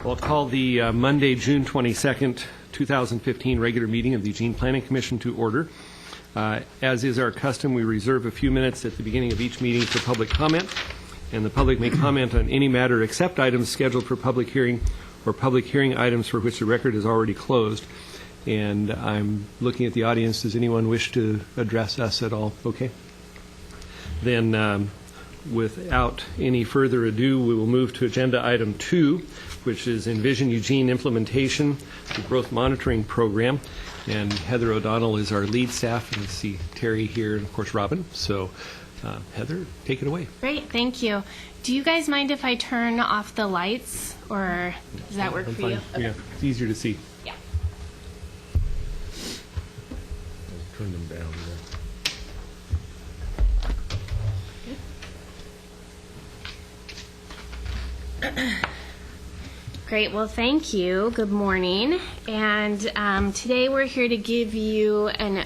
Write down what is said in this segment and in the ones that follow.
I'll call the Monday, June 22nd, 2015 regular meeting of the Eugene Planning Commission to order. As is our custom, we reserve a few minutes at the beginning of each meeting for public comment, and the public may comment on any matter except items scheduled for public hearing or public hearing items for which the record is already closed. And I'm looking at the audience. Does anyone wish to address us at all? Okay. Then without any further ado, we will move to agenda item 2, which is Envision Eugene implementation, the growth monitoring program. And Heather O'Donnell is our lead staff, and I see Terry here, and of course Robin. So Heather, take it away. Great, thank you. Do you guys mind if I turn off the lights, or does that work for you? Okay. Yeah, it's easier to see. Yeah. Turn them down. Great, well thank you. Good morning. And today we're here to give you an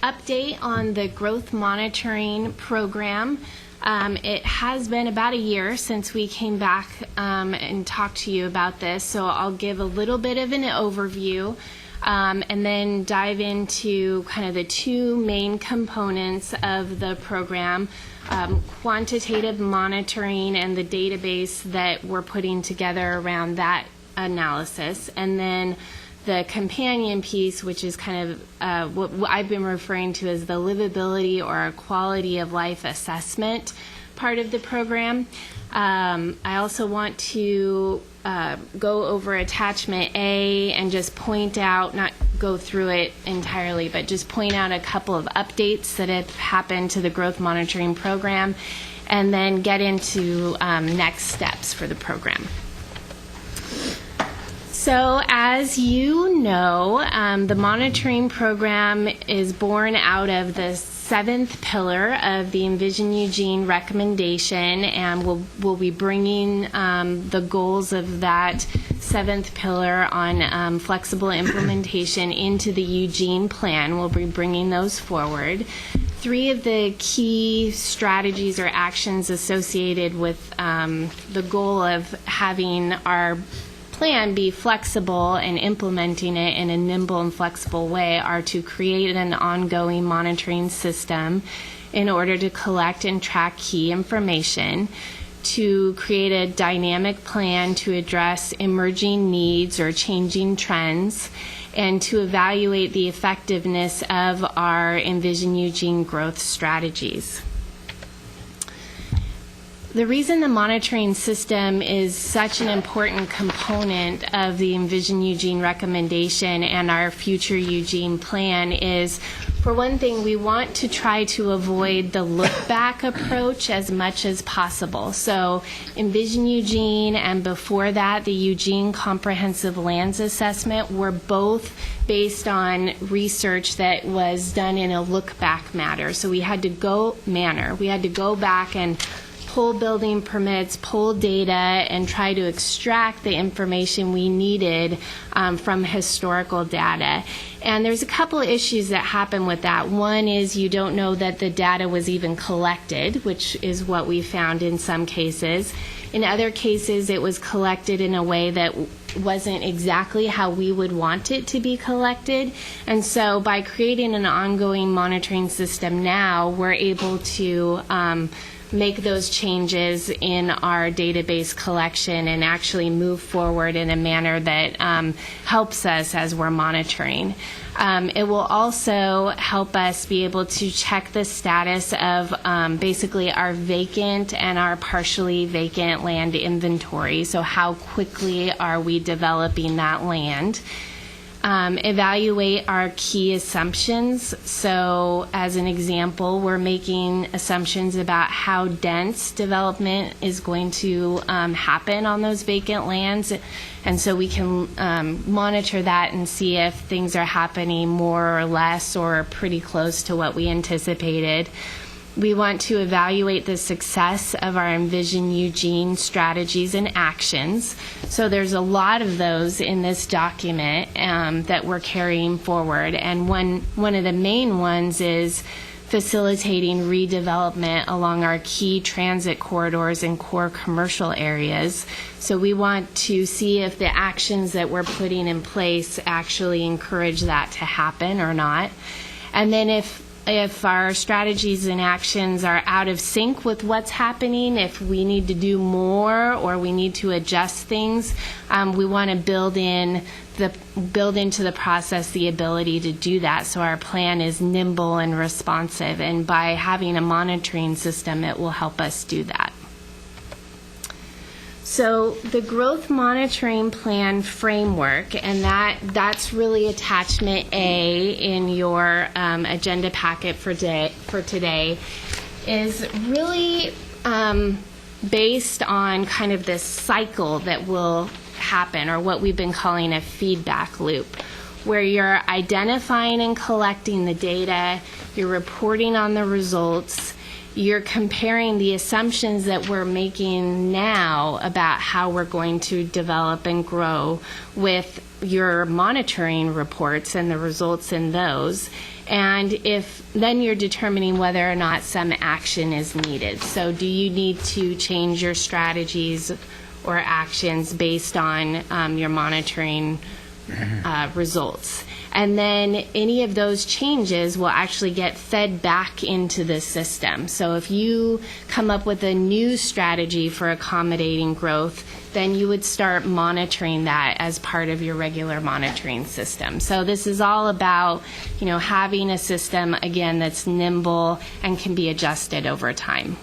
update on the growth monitoring program. It has been about a year since we came back and talked to you about this, so I'll give a little bit of an overview and then dive into kind of the two main components of the program. Quantitative monitoring and the database that we're putting together around that analysis, and then the companion piece, which is kind of what I've been referring to as the livability or quality of life assessment part of the program. I also want to go over attachment A and just point out, not go through it entirely, but just point out a couple of updates that have happened to the growth monitoring program, and then get into next steps for the program. So as you know, the monitoring program is born out of the seventh pillar of the Envision Eugene recommendation, and we'll be bringing the goals of that seventh pillar on flexible implementation into the Eugene plan. We'll be bringing those forward. 3 of the key strategies or actions associated with the goal of having our plan be flexible and implementing it in a nimble and flexible way are to create an ongoing monitoring system in order to collect and track key information, to create a dynamic plan to address emerging needs or changing trends, and to evaluate the effectiveness of our Envision Eugene growth strategies. The reason the monitoring system is such an important component of the Envision Eugene recommendation and our future Eugene plan is, for one thing, we want to try to avoid the look-back approach as much as possible. So Envision Eugene and before that the Eugene Comprehensive Lands Assessment were both based on research that was done in a look-back manner. So we had to go back and pull building permits, pull data, and try to extract the information we needed from historical data. And there's a couple of issues that happen with that. One is you don't know that the data was even collected, which is what we found in some cases. In other cases, it was collected in a way that wasn't exactly how we would want it to be collected. And so by creating an ongoing monitoring system now, we're able to make those changes in our database collection and actually move forward in a manner that helps us as we're monitoring. It will also help us be able to check the status of basically our vacant and our partially vacant land inventory. So how quickly are we developing that land? Evaluate our key assumptions. So as an example, we're making assumptions about how dense development is going to happen on those vacant lands. And so we can monitor that and see if things are happening more or less or pretty close to what we anticipated. We want to evaluate the success of our Envision Eugene strategies and actions. So there's a lot of those in this document that we're carrying forward. And one of the main ones is facilitating redevelopment along our key transit corridors and core commercial areas. So we want to see if the actions that we're putting in place actually encourage that to happen or not. And then if our strategies and actions are out of sync with what's happening, if we need to do more or we need to adjust things, we want to build into the process the ability to do that, so our plan is nimble and responsive. And by having a monitoring system, it will help us do that. So the growth monitoring plan framework, and that's really attachment A in your agenda packet for today, is really based on kind of this cycle that will happen, or what we've been calling a feedback loop, where you're identifying and collecting the data, you're reporting on the results, you're comparing the assumptions that we're making now about how we're going to develop and grow with your monitoring reports and the results in those. And then you're determining whether or not some action is needed. So do you need to change your strategies or actions based on your monitoring results? And then any of those changes will actually get fed back into the system. So if you come up with a new strategy for accommodating growth, then you would start monitoring that as part of your regular monitoring system. So this is all about, having a system, again, that's nimble and can be adjusted over time.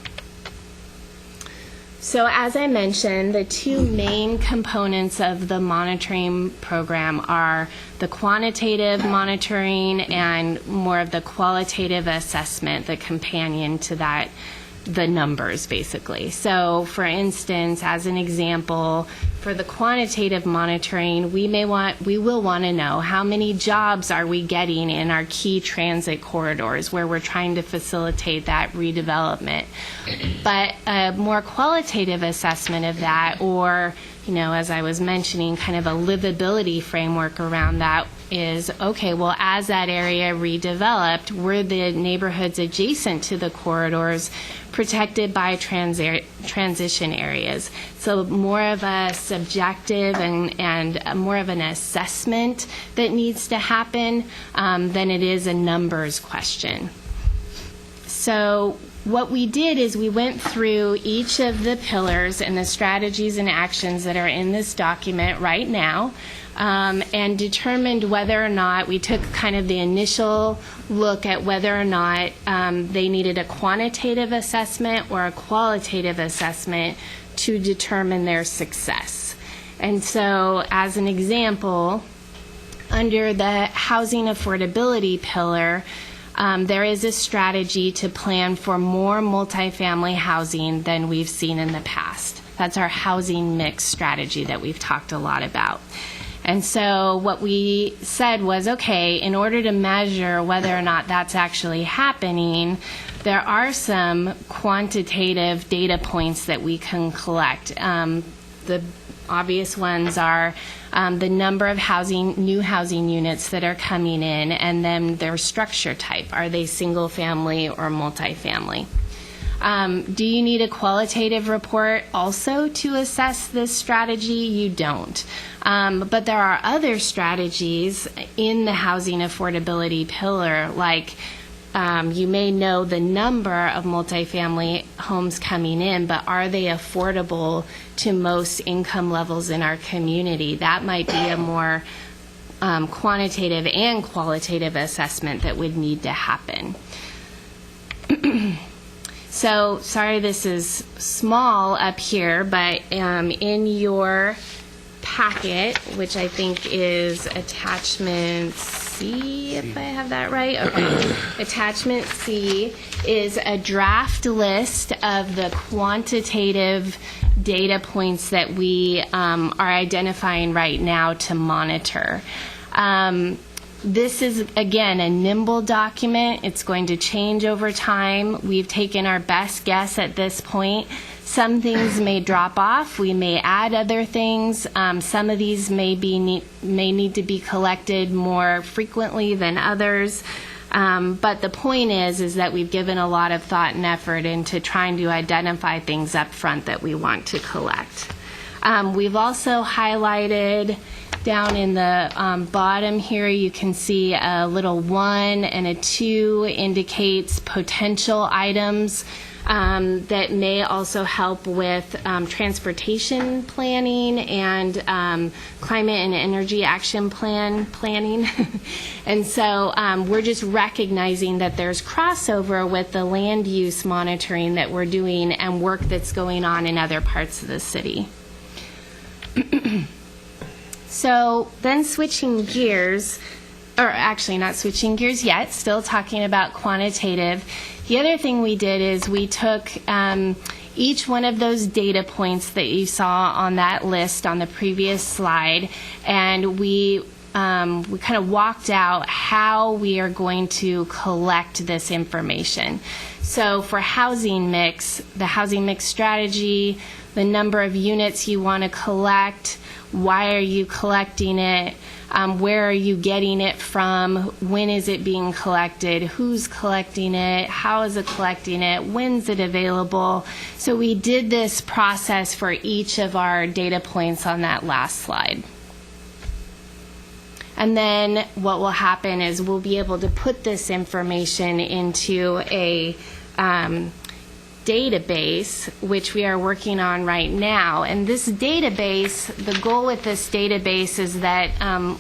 So as I mentioned, the two main components of the monitoring program are the quantitative monitoring and more of the qualitative assessment, the companion to that, the numbers basically. So for instance, as an example, for the quantitative monitoring, we will want to know how many jobs are we getting in our key transit corridors where we're trying to facilitate that redevelopment. But a more qualitative assessment of that, or as I was mentioning, kind of a livability framework around that is, okay, well, as that area redeveloped, were the neighborhoods adjacent to the corridors protected by transition areas? So more of a subjective and more of an assessment that needs to happen than it is a numbers question. So what we did is we went through each of the pillars and the strategies and actions that are in this document right now, and determined whether or not, we took kind of the initial look at whether or not they needed a quantitative assessment or a qualitative assessment to determine their success. And so as an example, under the housing affordability pillar, there is a strategy to plan for more multifamily housing than we've seen in the past. That's our housing mix strategy that we've talked a lot about. And so what we said was, okay, in order to measure whether or not that's actually happening, there are some quantitative data points that we can collect. The obvious ones are the number of new housing units that are coming in, and then their structure type. Are they single family or multifamily? Do you need a qualitative report also to assess this strategy? You don't. But there are other strategies in the housing affordability pillar, like you may know the number of multifamily homes coming in, but are they affordable to most income levels in our community? That might be a more quantitative and qualitative assessment that would need to happen. So, sorry this is small up here, but in your packet, which I think is attachment C, if I have that right. Okay. Attachment C is a draft list of the quantitative data points that we are identifying right now to monitor. This is, again, a nimble document. It's going to change over time. We've taken our best guess at this point. Some things may drop off. We may add other things. Some of these may need to be collected more frequently than others. But the point is that we've given a lot of thought and effort into trying to identify things up front that we want to collect. We've also highlighted down in the bottom here, you can see a little 1 and a 2 indicates potential items that may also help with transportation planning and climate and energy action plan planning. And so we're just recognizing that there's crossover with the land use monitoring that we're doing and work that's going on in other parts of the city. So then switching gears, or actually not switching gears yet, still talking about quantitative. The other thing we did is we took each one of those data points that you saw on that list on the previous slide, and we kind of walked out how we are going to collect this information. So for housing mix, the housing mix strategy, the number of units you want to collect, why are you collecting it, where are you getting it from, when is it being collected, who's collecting it, how is it collecting it, when's it available. So we did this process for each of our data points on that last slide. And then what will happen is we'll be able to put this information into a database, which we are working on right now. And this database, the goal with this database is that,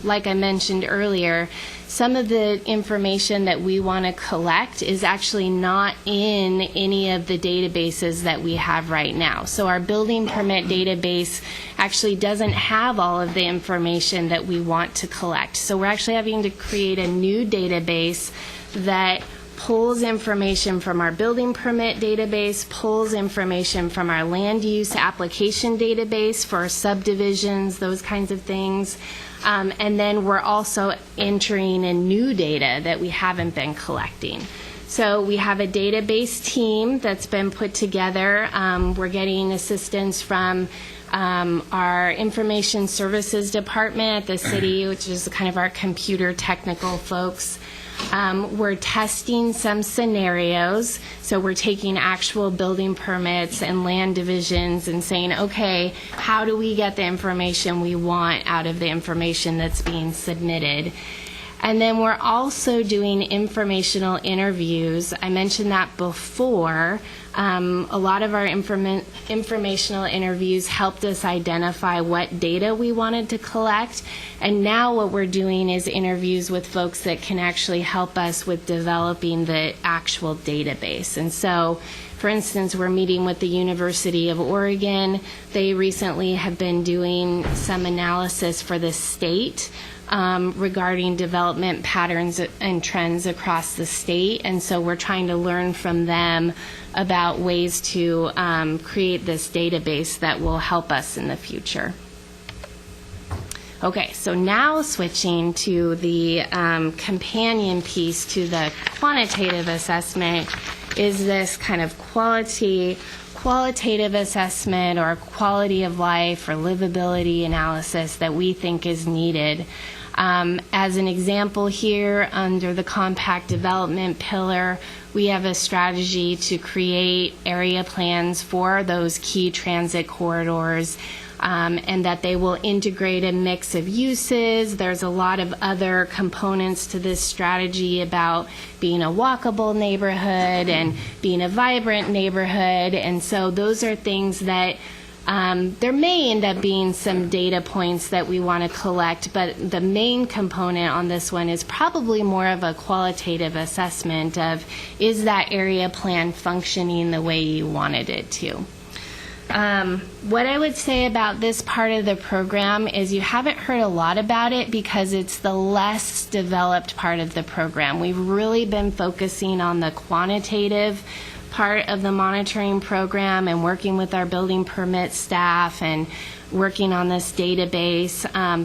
like I mentioned earlier, some of the information that we want to collect is actually not in any of the databases that we have right now. So our building permit database actually doesn't have all of the information that we want to collect. So we're actually having to create a new database that pulls information from our building permit database, pulls information from our land use application database for subdivisions, those kinds of things. And then we're also entering in new data that we haven't been collecting. So we have a database team that's been put together. We're getting assistance from our information services department at the city, which is kind of our computer technical folks. We're testing some scenarios, so we're taking actual building permits and land divisions and saying, okay, how do we get the information we want out of the information that's being submitted? And then we're also doing informational interviews. I mentioned that before. A lot of our informational interviews helped us identify what data we wanted to collect. And now what we're doing is interviews with folks that can actually help us with developing the actual database. And so, for instance, we're meeting with the University of Oregon. They recently have been doing some analysis for the state regarding development patterns and trends across the state, and so we're trying to learn from them about ways to create this database that will help us in the future. Okay, so now switching to the companion piece to the quantitative assessment is this kind of qualitative assessment or quality of life or livability analysis that we think is needed. As an example here, under the compact development pillar, we have a strategy to create area plans for those key transit corridors, and that they will integrate a mix of uses. There's a lot of other components to this strategy about being a walkable neighborhood and being a vibrant neighborhood, and so those are things that there may end up being some data points that we want to collect, but the main component on this one is probably more of a qualitative assessment of, is that area plan functioning the way you wanted it to? What I would say about this part of the program is you haven't heard a lot about it because it's the less developed part of the program. We've really been focusing on the quantitative part of the monitoring program and working with our building permit staff and working on this database.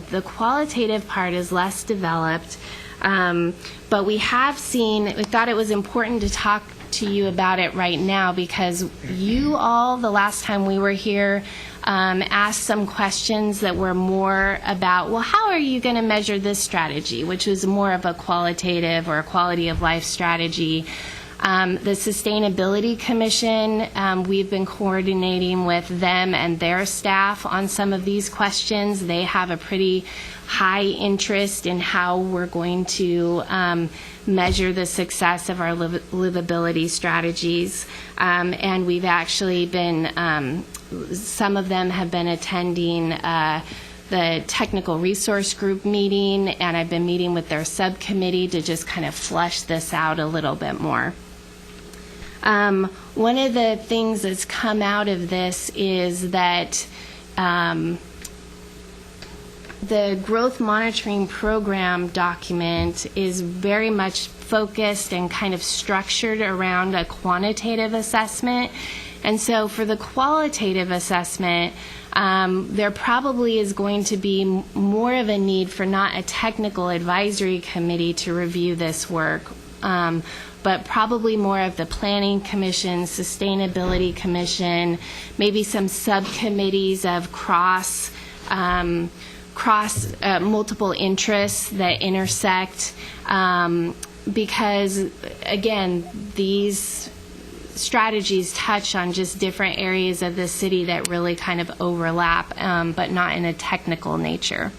The qualitative part is less developed, but we have seen, we thought it was important to talk to you about it right now because you all, the last time we were here, asked some questions that were more about, well, how are you going to measure this strategy, which was more of a qualitative or a quality of life strategy. The Sustainability Commission, we've been coordinating with them and their staff on some of these questions. They have a pretty high interest in how we're going to measure the success of our livability strategies. And we've actually been, some of them have been attending the technical resource group meeting, and I've been meeting with their subcommittee to just kind of flesh this out a little bit more. One of the things that's come out of this is that the growth monitoring program document is very much focused and kind of structured around a quantitative assessment. And so for the qualitative assessment, there probably is going to be more of a need for not a technical advisory committee to review this work, but probably more of the Planning Commission, Sustainability Commission, maybe some subcommittees of cross multiple interests that intersect, because, again, these strategies touch on just different areas of the city that really kind of overlap, but not in a technical nature.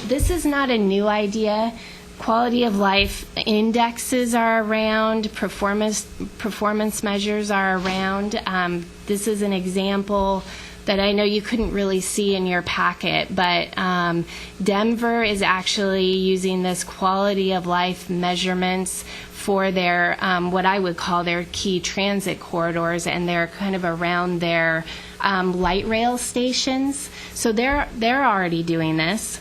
This is not a new idea. Quality of life indexes are around, performance measures are around. This is an example that I know you couldn't really see in your packet, but Denver is actually using this quality of life measurements for their, what I would call their key transit corridors, and they're kind of around their light rail stations. So they're already doing this.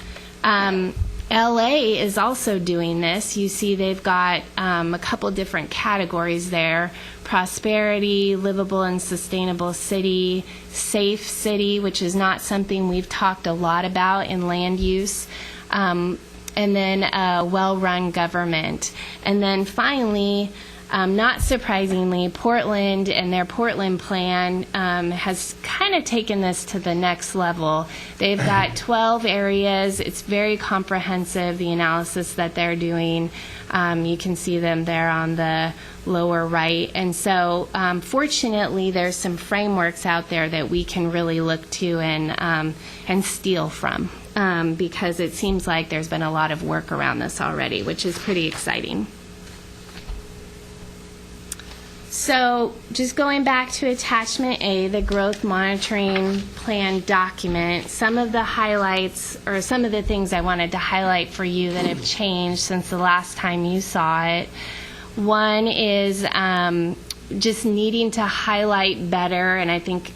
LA is also doing this. You see they've got a couple different categories there: prosperity, livable and sustainable city, safe city, which is not something we've talked a lot about in land use, and then well-run government. And then finally, not surprisingly, Portland and their Portland plan has kind of taken this to the next level. They've got 12 areas. It's very comprehensive, the analysis that they're doing. You can see them there on the lower right. And so fortunately, there's some frameworks out there that we can really look to and steal from, because it seems like there's been a lot of work around this already, which is pretty exciting. So just going back to attachment A, the growth monitoring plan document, some of the highlights or some of the things I wanted to highlight for you that have changed since the last time you saw it. One is just needing to highlight better, and I think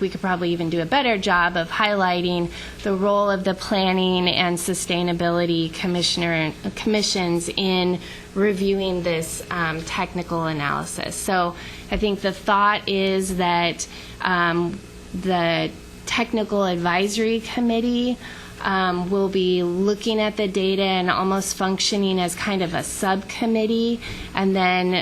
we could probably even do a better job of highlighting the role of the planning and sustainability commissions in reviewing this technical analysis. So I think the thought is that the technical advisory committee will be looking at the data and almost functioning as kind of a subcommittee, and then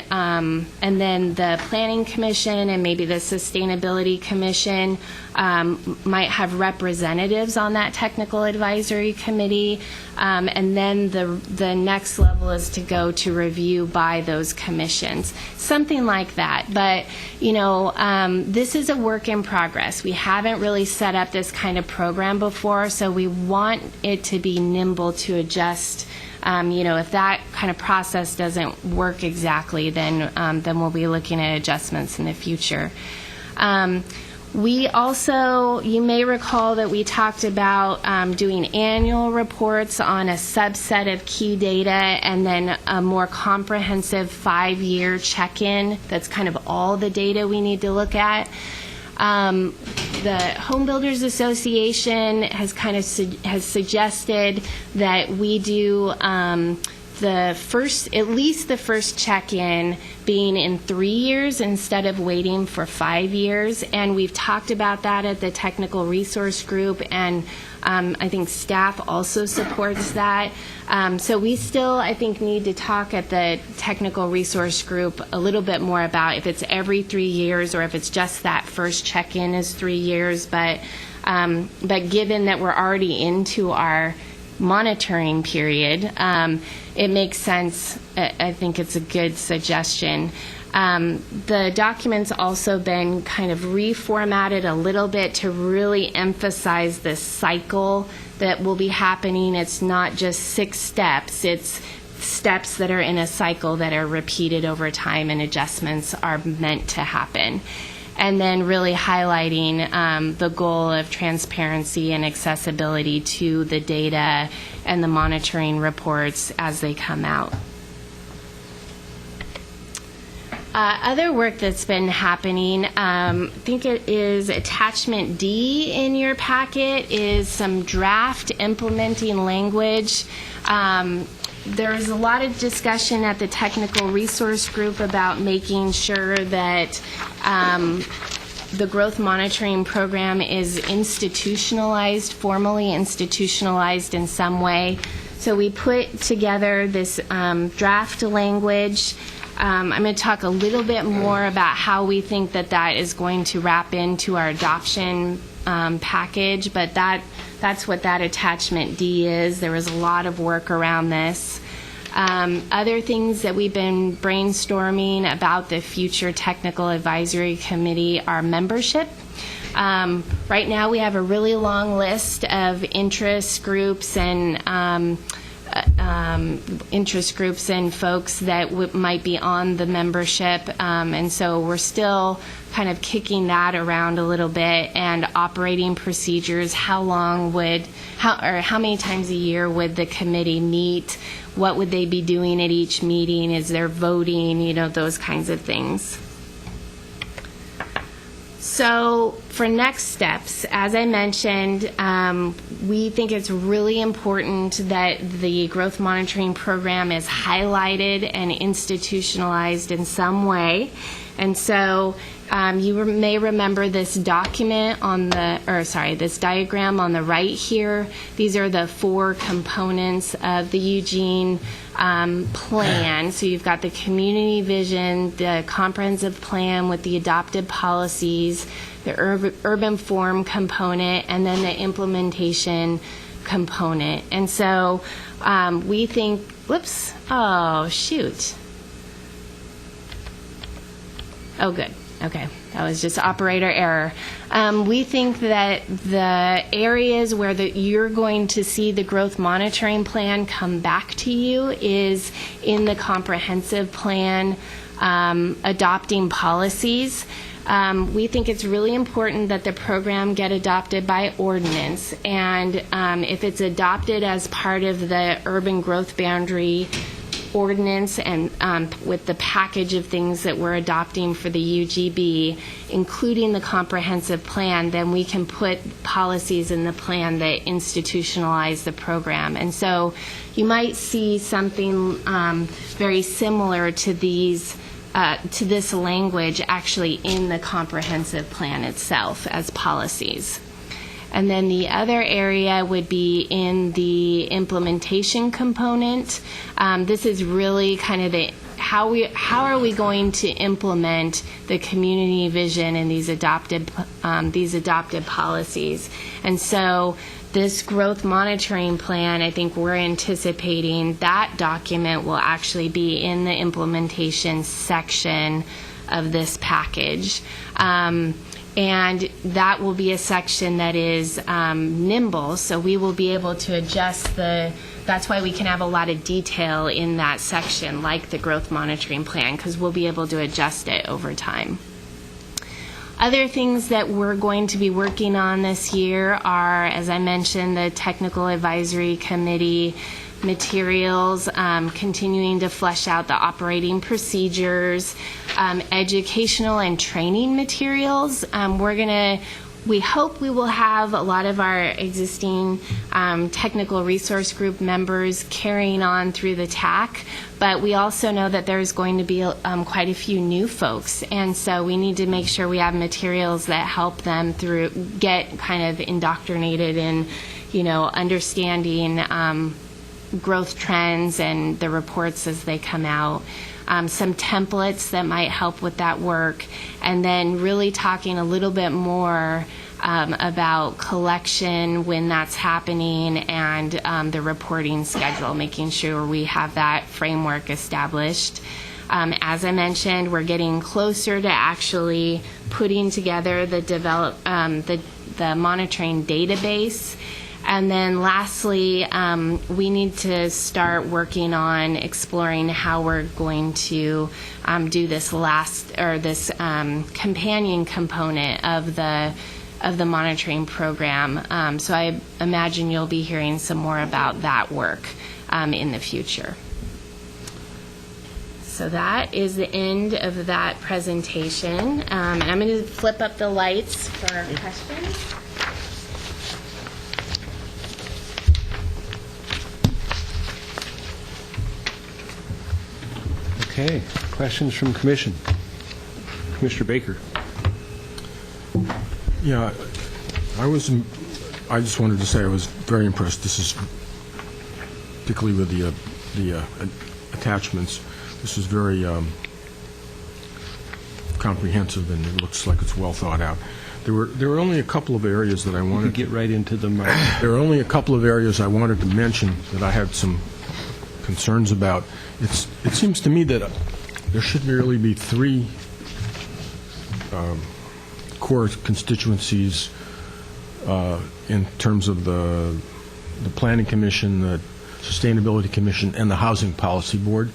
the Planning Commission and maybe the Sustainability Commission might have representatives on that technical advisory committee, and then the next level is to go to review by those commissions, something like that. But this is a work in progress. We haven't really set up this kind of program before, so we want it to be nimble to adjust. If that kind of process doesn't work exactly, then we'll be looking at adjustments in the future. We also, you may recall that we talked about doing annual reports on a subset of key data, and then a more comprehensive 5-year check-in that's kind of all the data we need to look at. The Home Builders Association has kind of has suggested that we do at least the first check-in being in 3 years instead of waiting for 5 years. And we've talked about that at the technical resource group, and I think staff also supports that. So we still, I think, need to talk at the technical resource group a little bit more about if it's every 3 years or if it's just that first check-in is 3 years. But given that we're already into our monitoring period, it makes sense. I think it's a good suggestion. The document's also been kind of reformatted a little bit to really emphasize this cycle that will be happening. It's not just 6 steps, it's steps that are in a cycle that are repeated over time, and adjustments are meant to happen. And then really highlighting the goal of transparency and accessibility to the data and the monitoring reports as they come out. Other work that's been happening, I think it is attachment D in your packet, is some draft implementing language. There's a lot of discussion at the technical resource group about making sure that the growth monitoring program is institutionalized, formally institutionalized in some way. So we put together this draft language. I'm going to talk a little bit more about how we think that that is going to wrap into our adoption package, but that's what that attachment D is. There was a lot of work around this. Other things that we've been brainstorming about the future technical advisory committee are membership. Right now we have a really long list of interest groups and folks that might be on the membership, and so we're still kind of kicking that around a little bit. And operating procedures, how many times a year would the committee meet? What would they be doing at each meeting? Is there voting? Those kinds of things. So for next steps, as I mentioned, we think it's really important that the growth monitoring program is highlighted and institutionalized in some way. And so you may remember this document this diagram on the right here. These are the 4 components of the Eugene plan. So you've got the community vision, the comprehensive plan with the adopted policies, the urban form component, and then the implementation component. And so we think, whoops, oh shoot. Oh, good. Okay, that was just operator error. We think that the areas where you're going to see the growth monitoring plan come back to you is in the comprehensive plan, adopting policies. We think it's really important that the program get adopted by ordinance, and if it's adopted as part of the urban growth boundary ordinance and with the package of things that we're adopting for the UGB, including the comprehensive plan, then we can put policies in the plan that institutionalize the program. And so you might see something very similar to this language actually in the comprehensive plan itself as policies. And then the other area would be in the implementation component. This is really kind of how are we going to implement the community vision and these adopted policies. And so this growth monitoring plan, I think we're anticipating that document will actually be in the implementation section of this package. And that will be a section that is nimble, so we will be able to adjust that's why we can have a lot of detail in that section, like the growth monitoring plan, because we'll be able to adjust it over time. Other things that we're going to be working on this year are, as I mentioned, the technical advisory committee materials, continuing to flesh out the operating procedures, educational and training materials. We hope we will have a lot of our existing technical resource group members carrying on through the TAC, but we also know that there's going to be quite a few new folks, and so we need to make sure we have materials that help them get kind of indoctrinated in, understanding growth trends and the reports as they come out. Some templates that might help with that work, and then really talking a little bit more about collection when that's happening and the reporting schedule, making sure we have that framework established. As I mentioned, we're getting closer to actually putting together the monitoring database. And then lastly, we need to start working on exploring how we're going to do this companion component of the monitoring program. So I imagine you'll be hearing some more about that work in the future. So that is the end of that presentation. And I'm going to flip up the lights for questions. Okay, questions from Commission? Commissioner Baker. Yeah, I just wanted to say I was very impressed. This is, particularly with the attachments, this is very comprehensive, and it looks like it's well thought out. There were only a couple of areas that I wanted to get right into them. There are only a couple of areas I wanted to mention that I had some concerns about. It seems to me that there should really be three core constituencies in terms of the Planning Commission, the Sustainability Commission, and the Housing Policy Board,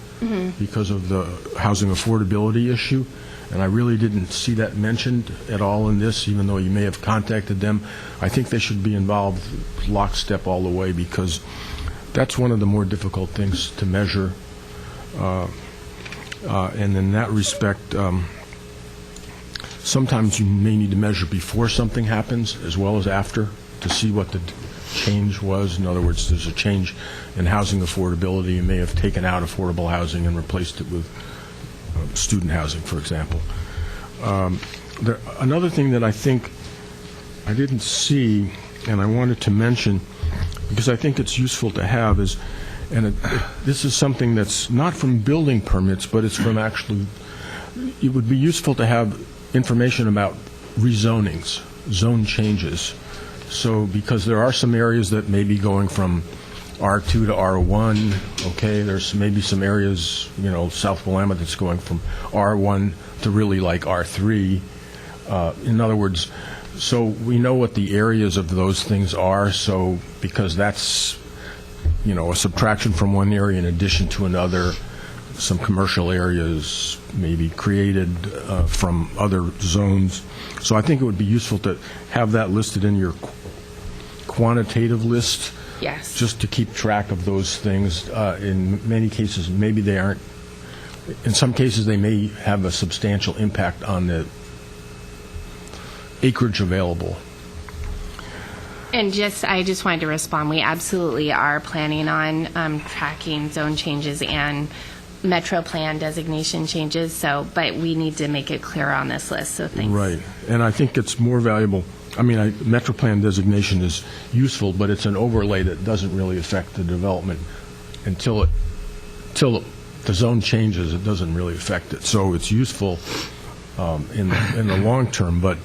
because of the housing affordability issue. And I really didn't see that mentioned at all in this, even though you may have contacted them. I think they should be involved lockstep all the way, because that's one of the more difficult things to measure. And in that respect, sometimes you may need to measure before something happens as well as after to see what the change was. In other words, there's a change in housing affordability. You may have taken out affordable housing and replaced it with student housing, for example. Another thing that I think I didn't see and I wanted to mention, because I think it's useful to have, is, and this is something that's not from building permits, but it's from actually, it would be useful to have information about rezonings, zone changes. So, because there are some areas that may be going from R2 to R1, okay, there's maybe some areas, South Willamette, that's going from R1 to really like R3. In other words, so we know what the areas of those things are, so because that's, a subtraction from one area in addition to another. Some commercial areas may be created from other zones. So I think it would be useful to have that listed in your quantitative list. Yes. Just to keep track of those things. In many cases, maybe they aren't. In some cases, they may have a substantial impact on the acreage available. And I just wanted to respond. We absolutely are planning on tracking zone changes and Metro Plan designation changes. But we need to make it clear on this list. So thanks. Right, and I think it's more valuable. I mean, Metro Plan designation is useful, but it's an overlay that doesn't really affect the development until the zone changes. It doesn't really affect it. So it's useful in the long term, but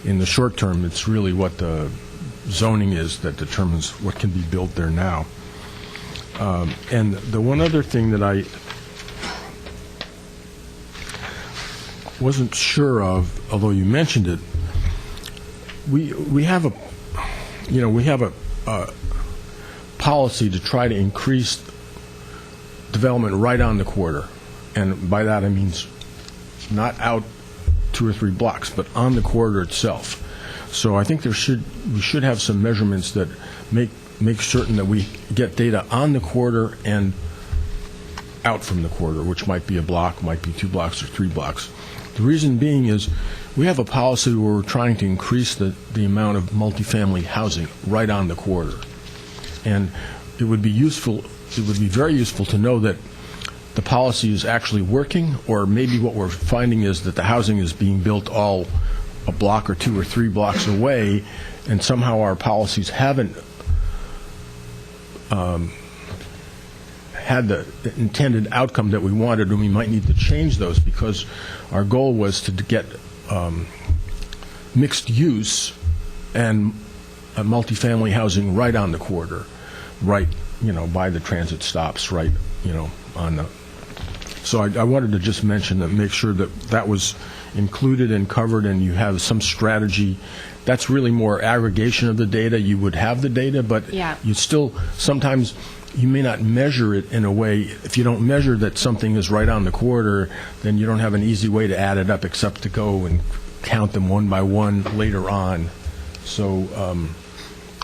in the short term, it's really what the zoning is that determines what can be built there now. And the one other thing that I wasn't sure of, although you mentioned it, we have a policy to try to increase development right on the quarter, and by that I mean not out 2 or 3 blocks, but on the quarter itself. So I think we should have some measurements that make certain that we get data on the quarter and out from the quarter, which might be a block, might be 2 blocks or 3 blocks. The reason being is we have a policy where we're trying to increase the amount of multifamily housing right on the corridor. And it would be very useful to know that the policy is actually working, or maybe what we're finding is that the housing is being built all a block or 2 or 3 blocks away, and somehow our policies haven't had the intended outcome that we wanted, and we might need to change those, because our goal was to get mixed use and multifamily housing right on the corridor, right, by the transit stops, right, on the. So I wanted to just mention that, make sure that was included and covered, and you have some strategy. That's really more aggregation of the data. You would have the data, but you still, sometimes you may not measure it in a way. If you don't measure that something is right on the corridor, then you don't have an easy way to add it up except to go and count them one by one later on. So,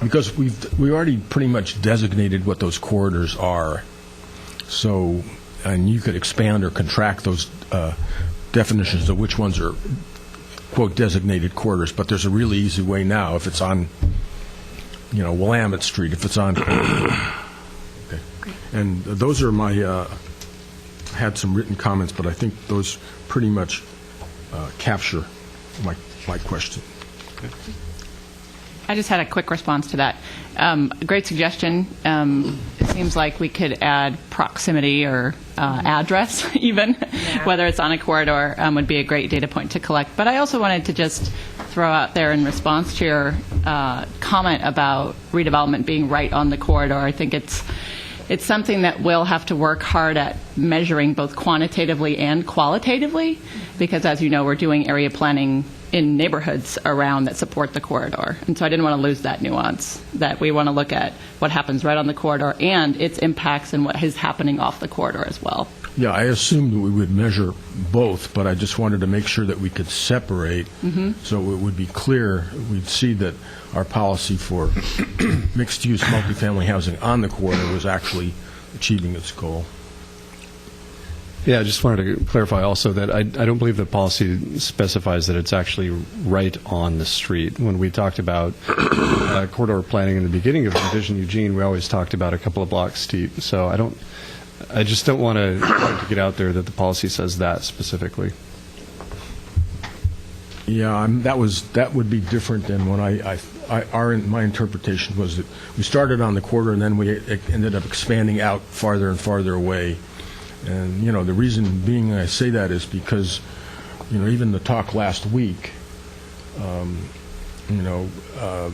because we already pretty much designated what those corridors are. So, and you could expand or contract those definitions of which ones are, quote, designated corridors, but there's a really easy way now. If it's on, Willamette Street, if it's on. Okay. And those are my, I had some written comments, but I think those pretty much capture my question. Okay. I just had a quick response to that. Great suggestion. It seems like we could add proximity or address, even, whether it's on a corridor, would be a great data point to collect. But I also wanted to just throw out there, in response to your comment about redevelopment being right on the corridor, I think it's something that we'll have to work hard at measuring, both quantitatively and qualitatively, because, as you know, we're doing area planning in neighborhoods around that support the corridor. And so I didn't want to lose that nuance, that we want to look at what happens right on the corridor and its impacts and what is happening off the corridor as well. Yeah, I assumed we would measure both, but I just wanted to make sure that we could separate, so it would be clear. We'd see that our policy for mixed-use multifamily housing on the corridor was actually achieving its goal. Yeah, I just wanted to clarify also that I don't believe the policy specifies that it's actually right on the street. When we talked about corridor planning in the beginning of Envision Eugene, we always talked about a couple of blocks steep. So I just don't want to get out there that the policy says that specifically. Yeah, that would be different than when my interpretation was that we started on the corridor and then we ended up expanding out farther and farther away. And, the reason being I say that is because, even the talk last week,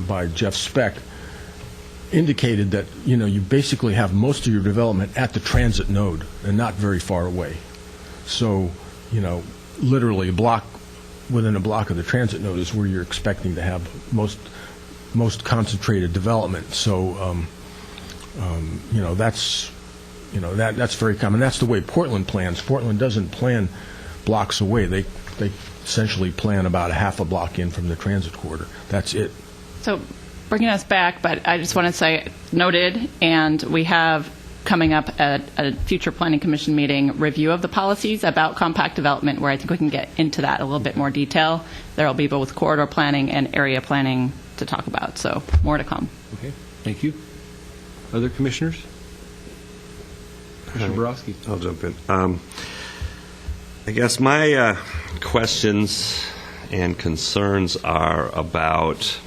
by Jeff Speck, indicated that, you basically have most of your development at the transit node and not very far away. So, literally within a block of the transit node is where you're expecting to have most concentrated development. So, that's very common. That's the way Portland plans. Portland doesn't plan blocks away. They essentially plan about a half a block in from the transit corridor. That's it. So bringing us back, but I just want to say, noted, and we have coming up at a future Planning Commission meeting, review of the policies about compact development, where I think we can get into that a little bit more detail. There will be both corridor planning and area planning to talk about, so more to come. Okay, thank you. Other commissioners? Commissioner Borowski. I'll jump in. I guess my questions and concerns are about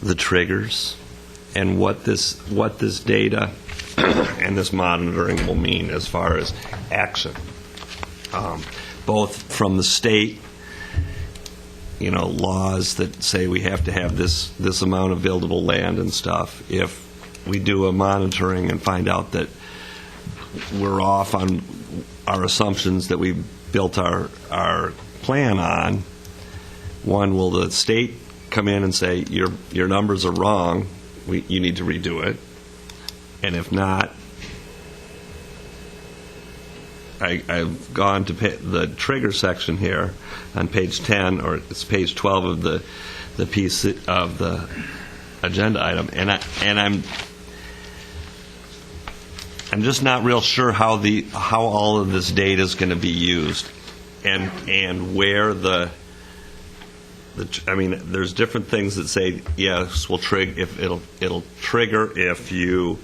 the triggers and what this data and this monitoring will mean as far as action, both from the state, laws that say we have to have this amount of buildable land and stuff. If we do a monitoring and find out that we're off on our assumptions that we built our plan on, will the state come in and say, your numbers are wrong, you need to redo it? And if not, I've gone to the trigger section here on page 10, or it's page 12 of the piece of the agenda item, and I'm just not real sure how all of this data is going to be used. and where I mean, there's different things that say yes, will trigger if it'll trigger if you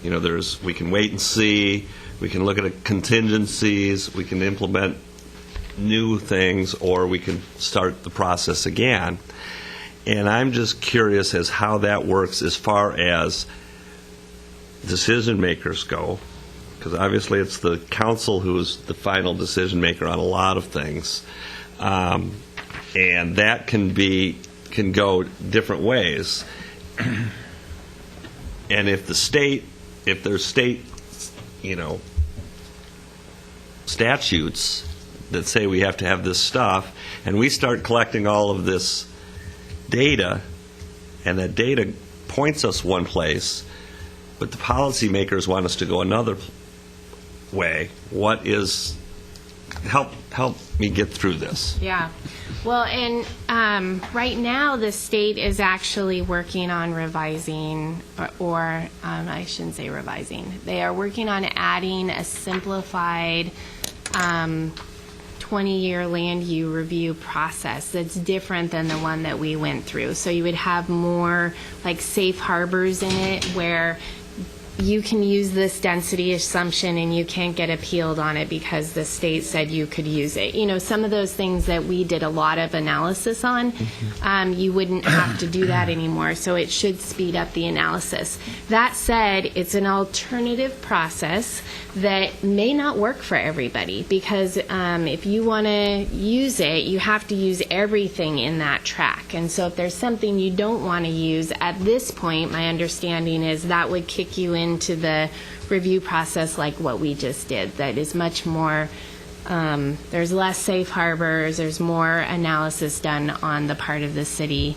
know, we can wait and see, we can look at contingencies, we can implement new things, or we can start the process again. And I'm just curious as how that works as far as decision makers go, because obviously it's the council who's the final decision maker on a lot of things, and that can go different ways. And if there's state, statutes that say we have to have this stuff, and we start collecting all of this data, and that data points us one place, but the policymakers want us to go another way. Help me get through this. Yeah. Well, and right now the state is actually working on revising, or I shouldn't say revising. They are working on adding a simplified 20-year land use review process that's different than the one that we went through. So you would have more like safe harbors in it where you can use this density assumption and you can't get appealed on it because the state said you could use it. Some of those things that we did a lot of analysis on, you wouldn't have to do that anymore. So it should speed up the analysis. That said, it's an alternative process that may not work for everybody because if you want to use it, you have to use everything in that track. And so if there's something you don't want to use at this point, my understanding is that would kick you into the review process like what we just did. That is much more, there's less safe harbors, there's more analysis done on the part of the city.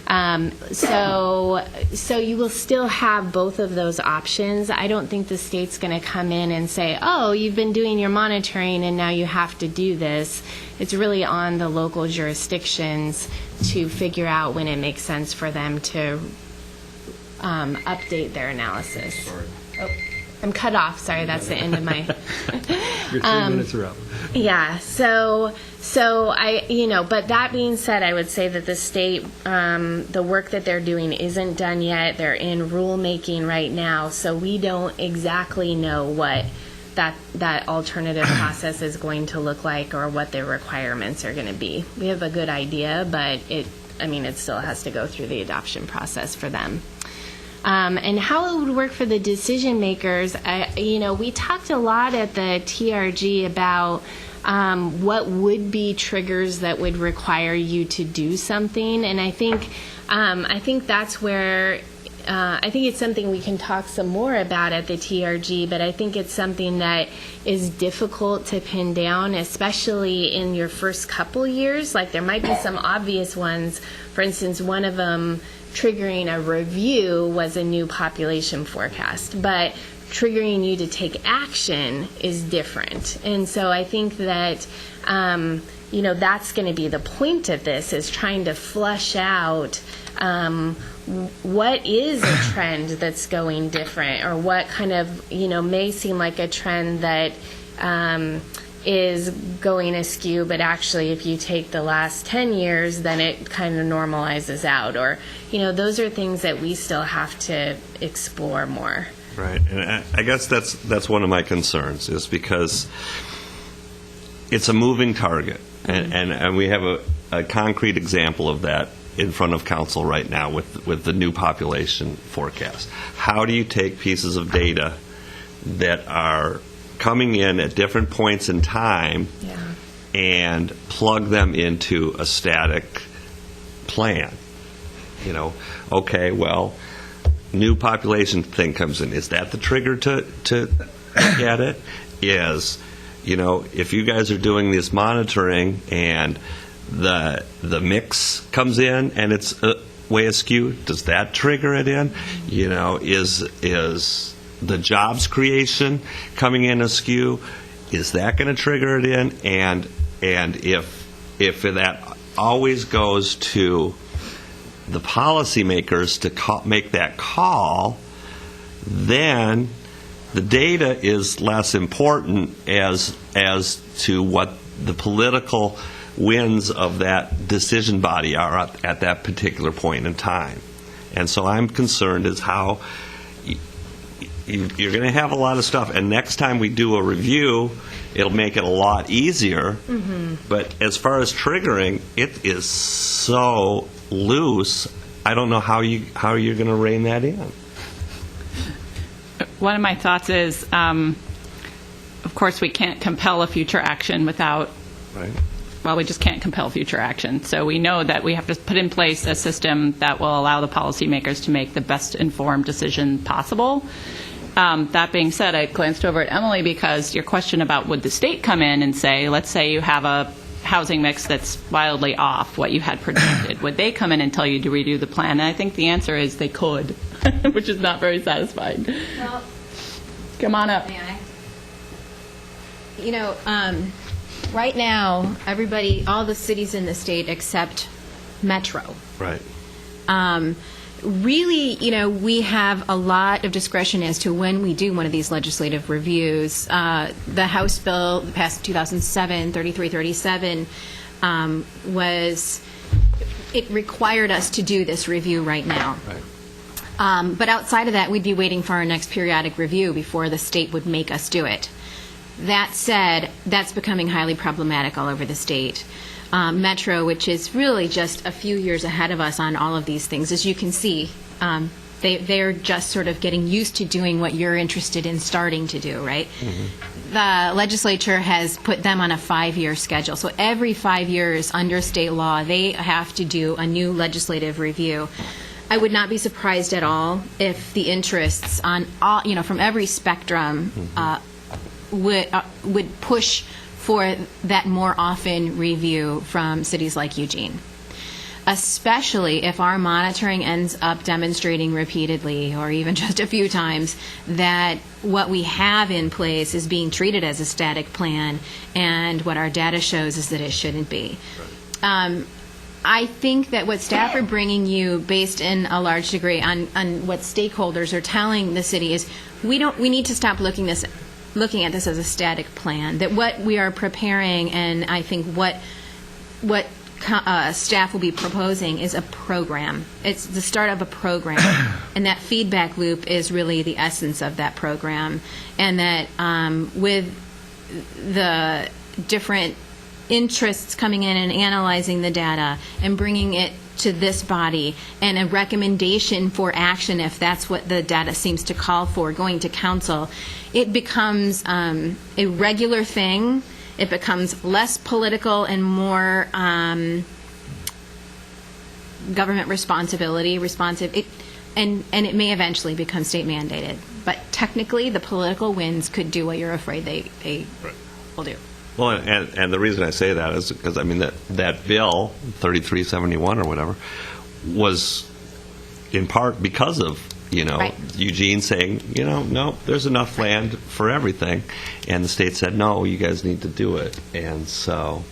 So you will still have both of those options. I don't think the state's going to come in and say, oh, you've been doing your monitoring and now you have to do this. It's really on the local jurisdictions to figure out when it makes sense for them to update their analysis. Oh, I'm cut off. Sorry, that's the end of my... Your 3 minutes are up. Yeah, so I, but that being said, I would say that the state, the work that they're doing isn't done yet. They're in rulemaking right now, so we don't exactly know what that alternative process is going to look like or what their requirements are going to be. We have a good idea, but it still has to go through the adoption process for them. And how it would work for the decision makers, we talked a lot at the TRG about what would be triggers that would require you to do something, and I think that's where I think it's something we can talk some more about at the TRG, but I think it's something that is difficult to pin down, especially in your first couple years. Like there might be some obvious ones. For instance, one of them triggering a review was a new population forecast, but triggering you to take action is different. And so I think that that's going to be the point of this, is trying to flush out what is a trend that's going different, or what kind of may seem like a trend that is going askew, but actually if you take the last 10 years, then it kind of normalizes out. Or, those are things that we still have to explore more. Right, and I guess that's one of my concerns, is because it's a moving target, and we have a concrete example of that in front of council right now with the new population forecast. How do you take pieces of data that are coming in at different points in time and plug them into a static plan? Okay, well, new population thing comes in. Is that the trigger to look at it? Is, if you guys are doing this monitoring and the mix comes in and it's way askew, does that trigger it in? Is the jobs creation coming in askew? Is that going to trigger it in? And if that always goes to the policymakers to make that call, then the data is less important as to what the political winds of that decision body are at that particular point in time. And so I'm concerned is how you're going to have a lot of stuff, and next time we do a review, it'll make it a lot easier. Mm-hmm. But as far as triggering, it is so loose. I don't know how you're going to rein that in. One of my thoughts is, of course, we can't compel a future action without. Right. Well, we just can't compel future action. So we know that we have to put in place a system that will allow the policymakers to make the best informed decision possible. That being said, I glanced over at Emily because your question about would the state come in and say, let's say you have a housing mix that's wildly off what you had projected. Would they come in and tell you to redo the plan? And I think the answer is they could, which is not very satisfying. Well, come on up. may I? You know, right now, everybody, all the cities in the state except Metro. Right. Really, you know, we have a lot of discretion as to when we do one of these legislative reviews. The House bill passed in 2007, 3337, it required us to do this review right now. Right. But outside of that, we'd be waiting for our next periodic review before the state would make us do it. That said, that's becoming highly problematic all over the state. Metro, which is really just a few years ahead of us on all of these things, as you can see, they're just sort of getting used to doing what you're interested in starting to do, right? Mm-hmm. The legislature has put them on a 5-year schedule. So every 5 years under state law, they have to do a new legislative review. I would not be surprised at all if the interests on all, you know, from every spectrum would push for that more often review from cities like Eugene, especially if our monitoring ends up demonstrating repeatedly or even just a few times that what we have in place is being treated as a static plan and what our data shows is that it shouldn't be. I think that what staff are bringing you based in a large degree on what stakeholders are telling the city is we need to stop looking at this as a static plan, that what we are preparing and I think what staff will be proposing is a program. It's the start of a program, and that feedback loop is really the essence of that program, and that with the different interests coming in and analyzing the data and bringing it to this body and a recommendation for action if that's what the data seems to call for, going to council, it becomes a regular thing. It becomes less political and more government responsive, and it may eventually become state mandated. But technically, the political winds could do what you're afraid they will do. Well, and the reason I say that is because, I mean, that bill, 3371 or whatever, was in part because of, Right. Eugene saying, no, there's enough land for everything. And the state said, no, you guys need to do it. And so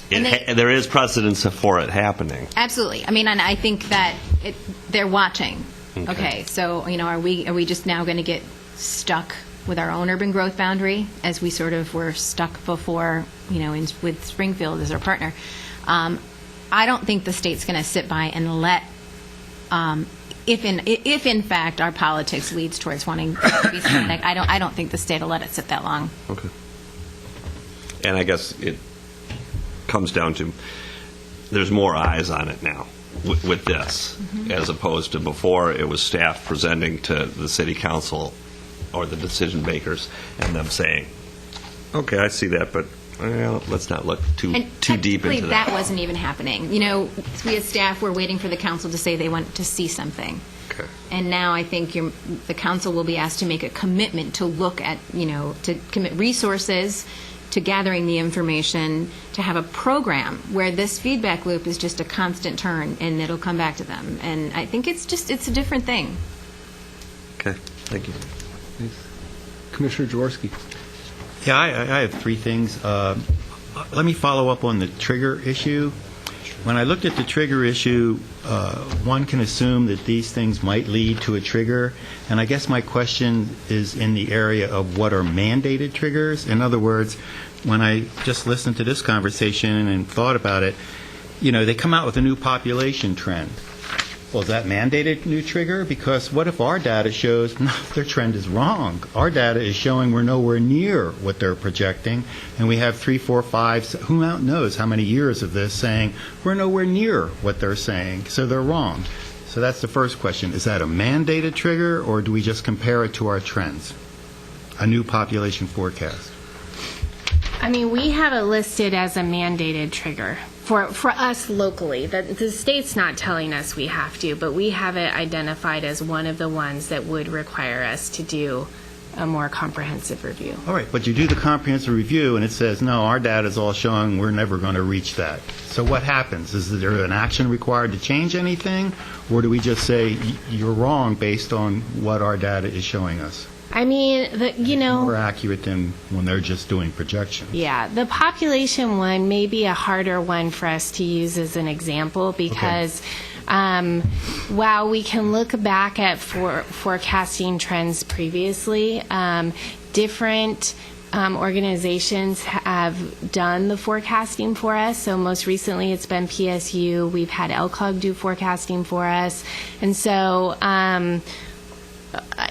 there is precedence for it happening. Absolutely. I mean, and I think that they're watching. Okay, so, are we just now going to get stuck with our own urban growth boundary, as we sort of were stuck before, with Springfield as our partner? I don't think the state's going to sit by and let, if in fact our politics leads towards wanting to be static, I don't think the state will let it sit that long. Okay. And I guess it comes down to there's more eyes on it now with this, as opposed to before it was staff presenting to the city council or the decision makers and them saying, okay, I see that, but let's not look too deep into that. That wasn't even happening. We as staff were waiting for the council to say they want to see something. Okay. And now I think the council will be asked to make a commitment to look at, to commit resources to gathering the information, to have a program where this feedback loop is just a constant turn and it'll come back to them. And I think it's a different thing. Okay, thank you. Commissioner Jaworski. Yeah, I have three things. Let me follow up on the trigger issue. When I looked at the trigger issue, one can assume that these things might lead to a trigger, and I guess my question is in the area of what are mandated triggers. In other words, when I just listened to this conversation and thought about it, they come out with a new population trend. Well, is that mandated new trigger? Because what if our data shows, no, their trend is wrong. Our data is showing we're nowhere near what they're projecting, and we have 3, 4, 5, who knows how many years of this saying we're nowhere near what they're saying, so they're wrong. So that's the first question. Is that a mandated trigger, or do we just compare it to our trends? A new population forecast. I mean, we have it listed as a mandated trigger for us locally. The state's not telling us we have to, but we have it identified as one of the ones that would require us to do a more comprehensive review. All right, but you do the comprehensive review, and it says, no, our data is all showing we're never going to reach that. So what happens? Is there an action required to change anything, or do we just say, you're wrong based on what our data is showing us? I mean, More accurate than when they're just doing projections. Yeah, the population one may be a harder one for us to use as an example because while we can look back at forecasting trends previously, different organizations have done the forecasting for us. So most recently it's been PSU. We've had LCOG do forecasting for us. And so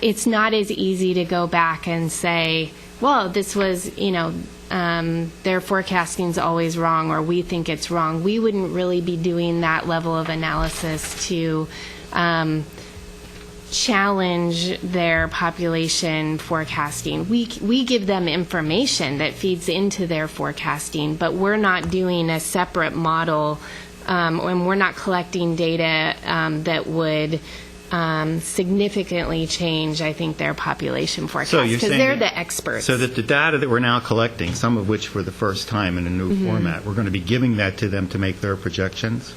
it's not as easy to go back and say, well, this was, their forecasting's always wrong, or we think it's wrong. We wouldn't really be doing that level of analysis to challenge their population forecasting. We give them information that feeds into their forecasting, but we're not doing a separate model, and we're not collecting data that would significantly change, I think, their population forecast, because they're the experts. So that the data that we're now collecting, some of which for the first time in a new format, we're going to be giving that to them to make their projections?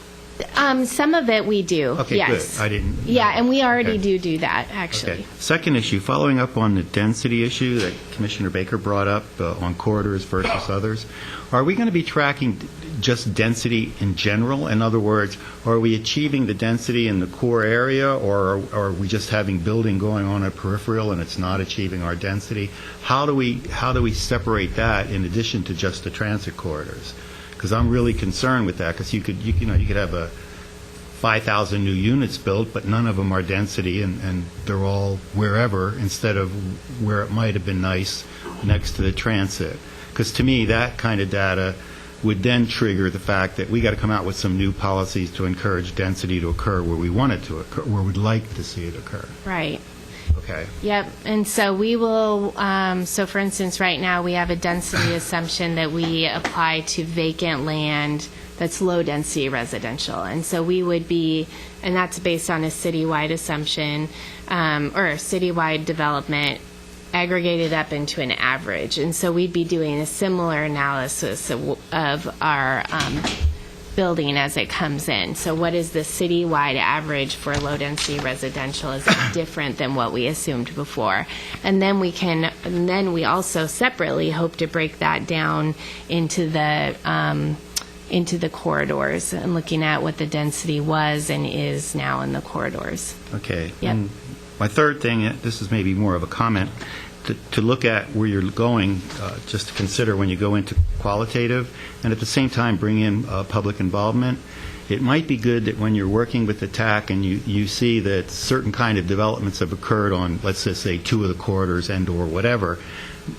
Some of it we do, okay, yes. Good. I didn't. Yeah, and we already do that, actually. Okay. Second issue, following up on the density issue that Commissioner Baker brought up on corridors versus others, are we going to be tracking just density in general? In other words, are we achieving the density in the core area, or are we just having building going on at peripheral and it's not achieving our density? How do we separate that in addition to just the transit corridors? Because I'm really concerned with that, because you could have 5,000 new units built, but none of them are density, and they're all wherever instead of where it might have been nice next to the transit. Because to me, that kind of data would then trigger the fact that we got to come out with some new policies to encourage density to occur where we want it to occur, where we'd like to see it occur. Right. Okay. Yep, and so we will, so for instance, right now we have a density assumption that we apply to vacant land that's low-density residential. And so we would be, and that's based on a citywide assumption, or a citywide development aggregated up into an average. And so we'd be doing a similar analysis of our building as it comes in. So what is the citywide average for low-density residential? Is it different than what we assumed before? And then we also separately hope to break that down into the corridors and looking at what the density was and is now in the corridors. Okay. Yep. And my third thing, this is maybe more of a comment, to look at where you're going, just to consider when you go into qualitative, and at the same time bring in public involvement. It might be good that when you're working with the TAC and you see that certain kind of developments have occurred on, let's just say, 2 of the corridors and or whatever,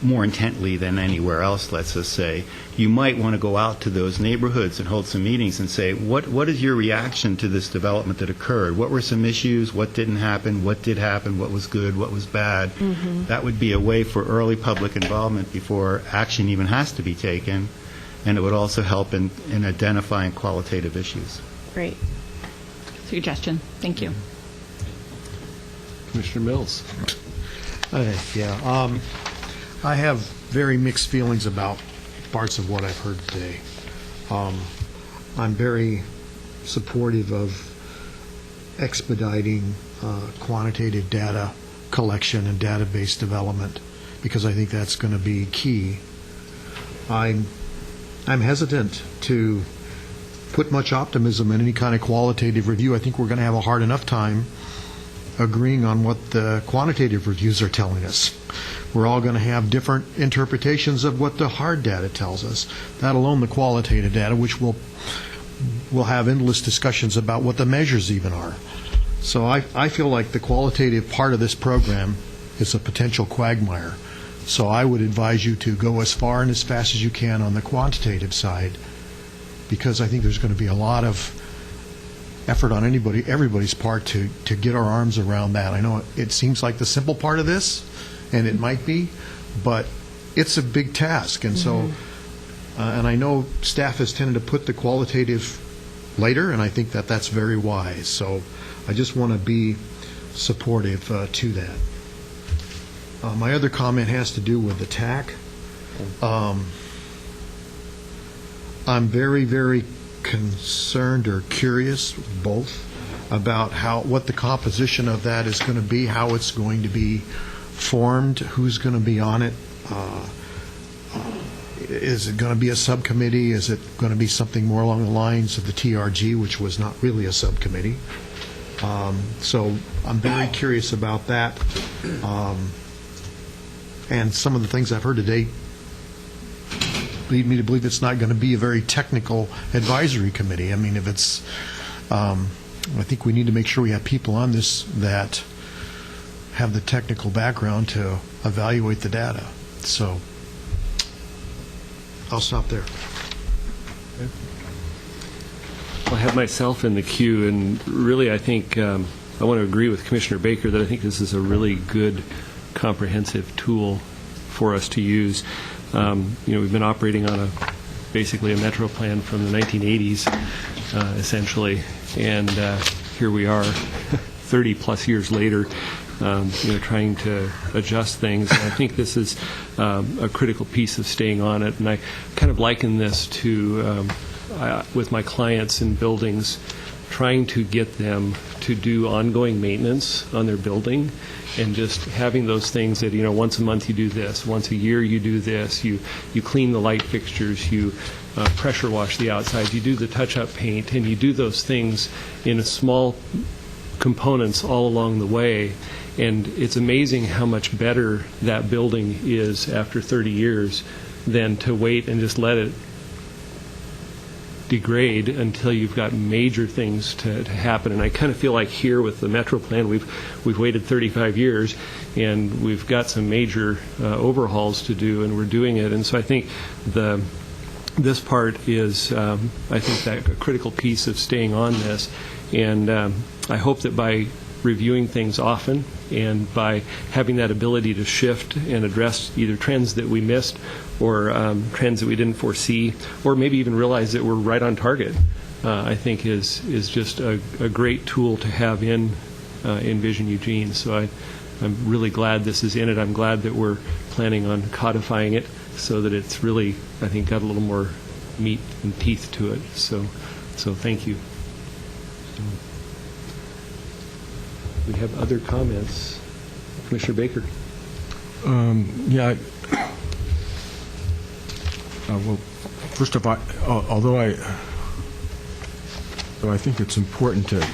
more intently than anywhere else, let's just say, you might want to go out to those neighborhoods and hold some meetings and say, what is your reaction to this development that occurred? What were some issues? What didn't happen? What did happen? What was good? What was bad? Mm-hmm. That would be a way for early public involvement before action even has to be taken, and it would also help in identifying qualitative issues. Great. Suggestion. Thank you. Commissioner Mills. I have very mixed feelings about parts of what I've heard today. I'm very supportive of expediting quantitative data collection and database development, because I think that's going to be key. I'm hesitant to put much optimism in any kind of qualitative review. I think we're going to have a hard enough time agreeing on what the quantitative reviews are telling us. We're all going to have different interpretations of what the hard data tells us, let alone the qualitative data, which we'll have endless discussions about what the measures even are. So I feel like the qualitative part of this program is a potential quagmire. So I would advise you to go as far and as fast as you can on the quantitative side, because I think there's going to be a lot of effort on everybody's part to get our arms around that. I know it seems like the simple part of this, and it might be, but it's a big task. And so, and I know staff has tended to put the qualitative later, and I think that that's very wise. So I just want to be supportive to that. My other comment has to do with the TAC. I'm very, very concerned or curious, both, about what the composition of that is going to be, how it's going to be formed, who's going to be on it. Is it going to be a subcommittee? Is it going to be something more along the lines of the TRG, which was not really a subcommittee? So I'm very curious about that. And some of the things I've heard today lead me to believe it's not going to be a very technical advisory committee. I mean, if it's, I think we need to make sure we have people on this that have the technical background to evaluate the data. So I'll stop there. I have myself in the queue, and really I think I want to agree with Commissioner Baker that I think this is a really good comprehensive tool for us to use. We've been operating on basically a metro plan from the 1980s, essentially, and here we are 30 plus years later, trying to adjust things. And I think this is a critical piece of staying on it, and I kind of liken this to with my clients in buildings, trying to get them to do ongoing maintenance on their building, and just having those things that, once a month you do this, once a year you do this, you clean the light fixtures, you pressure wash the outside, you do the touch-up paint, and you do those things in small components all along the way. And it's amazing how much better that building is after 30 years than to wait and just let it degrade until you've got major things to happen. And I kind of feel like here with the Metro Plan, we've waited 35 years, and we've got some major overhauls to do, and we're doing it. And so I think this part is, I think, that a critical piece of staying on this. And I hope that by reviewing things often and by having that ability to shift and address either trends that we missed or trends that we didn't foresee, or maybe even realize that we're right on target, I think is just a great tool to have in Vision Eugene. So I'm really glad this is in it. I'm glad that we're planning on codifying it so that it's really, I think, got a little more meat and teeth to it. So thank you. We have other comments. Commissioner Baker. Yeah. Well, first of all, although I think it's important to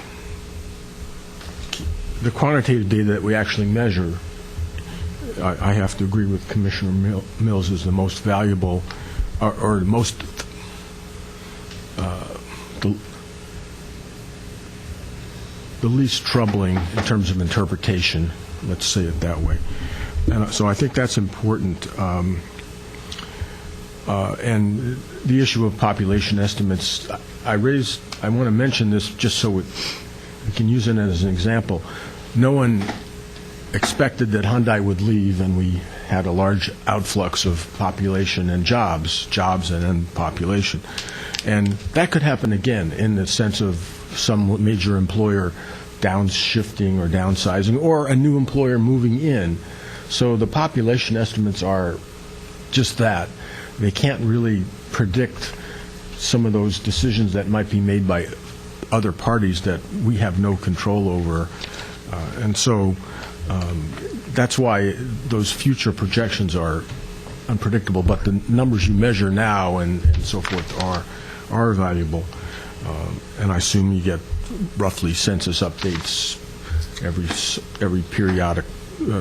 the quantitative data that we actually measure, I have to agree with Commissioner Mills, is the most valuable or the most the least troubling in terms of interpretation, let's say it that way. And so I think that's important. And the issue of population estimates, I want to mention this just so we can use it as an example. No one expected that Hyundai would leave, and we had a large outflux of population and jobs and then population. And that could happen again in the sense of some major employer downshifting or downsizing, or a new employer moving in. So the population estimates are just that. They can't really predict some of those decisions that might be made by other parties that we have no control over. And so that's why those future projections are unpredictable, but the numbers you measure now and so forth are valuable. And I assume you get roughly census updates every periodic,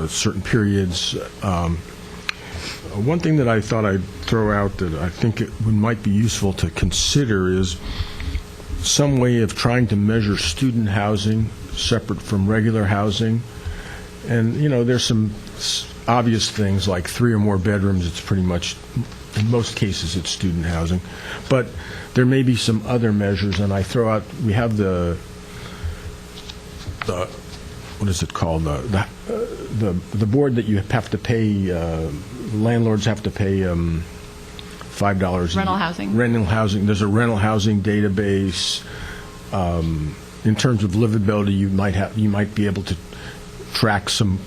certain periods. One thing that I thought I'd throw out that I think might be useful to consider is some way of trying to measure student housing separate from regular housing. And, there's some obvious things like 3 or more bedrooms. It's pretty much, in most cases, it's student housing. But there may be some other measures, and I throw out, we have the what is it called? The board that you have to pay, landlords have to pay $5. Rental housing. Rental housing. There's a rental housing database. In terms of livability, you might be able to track some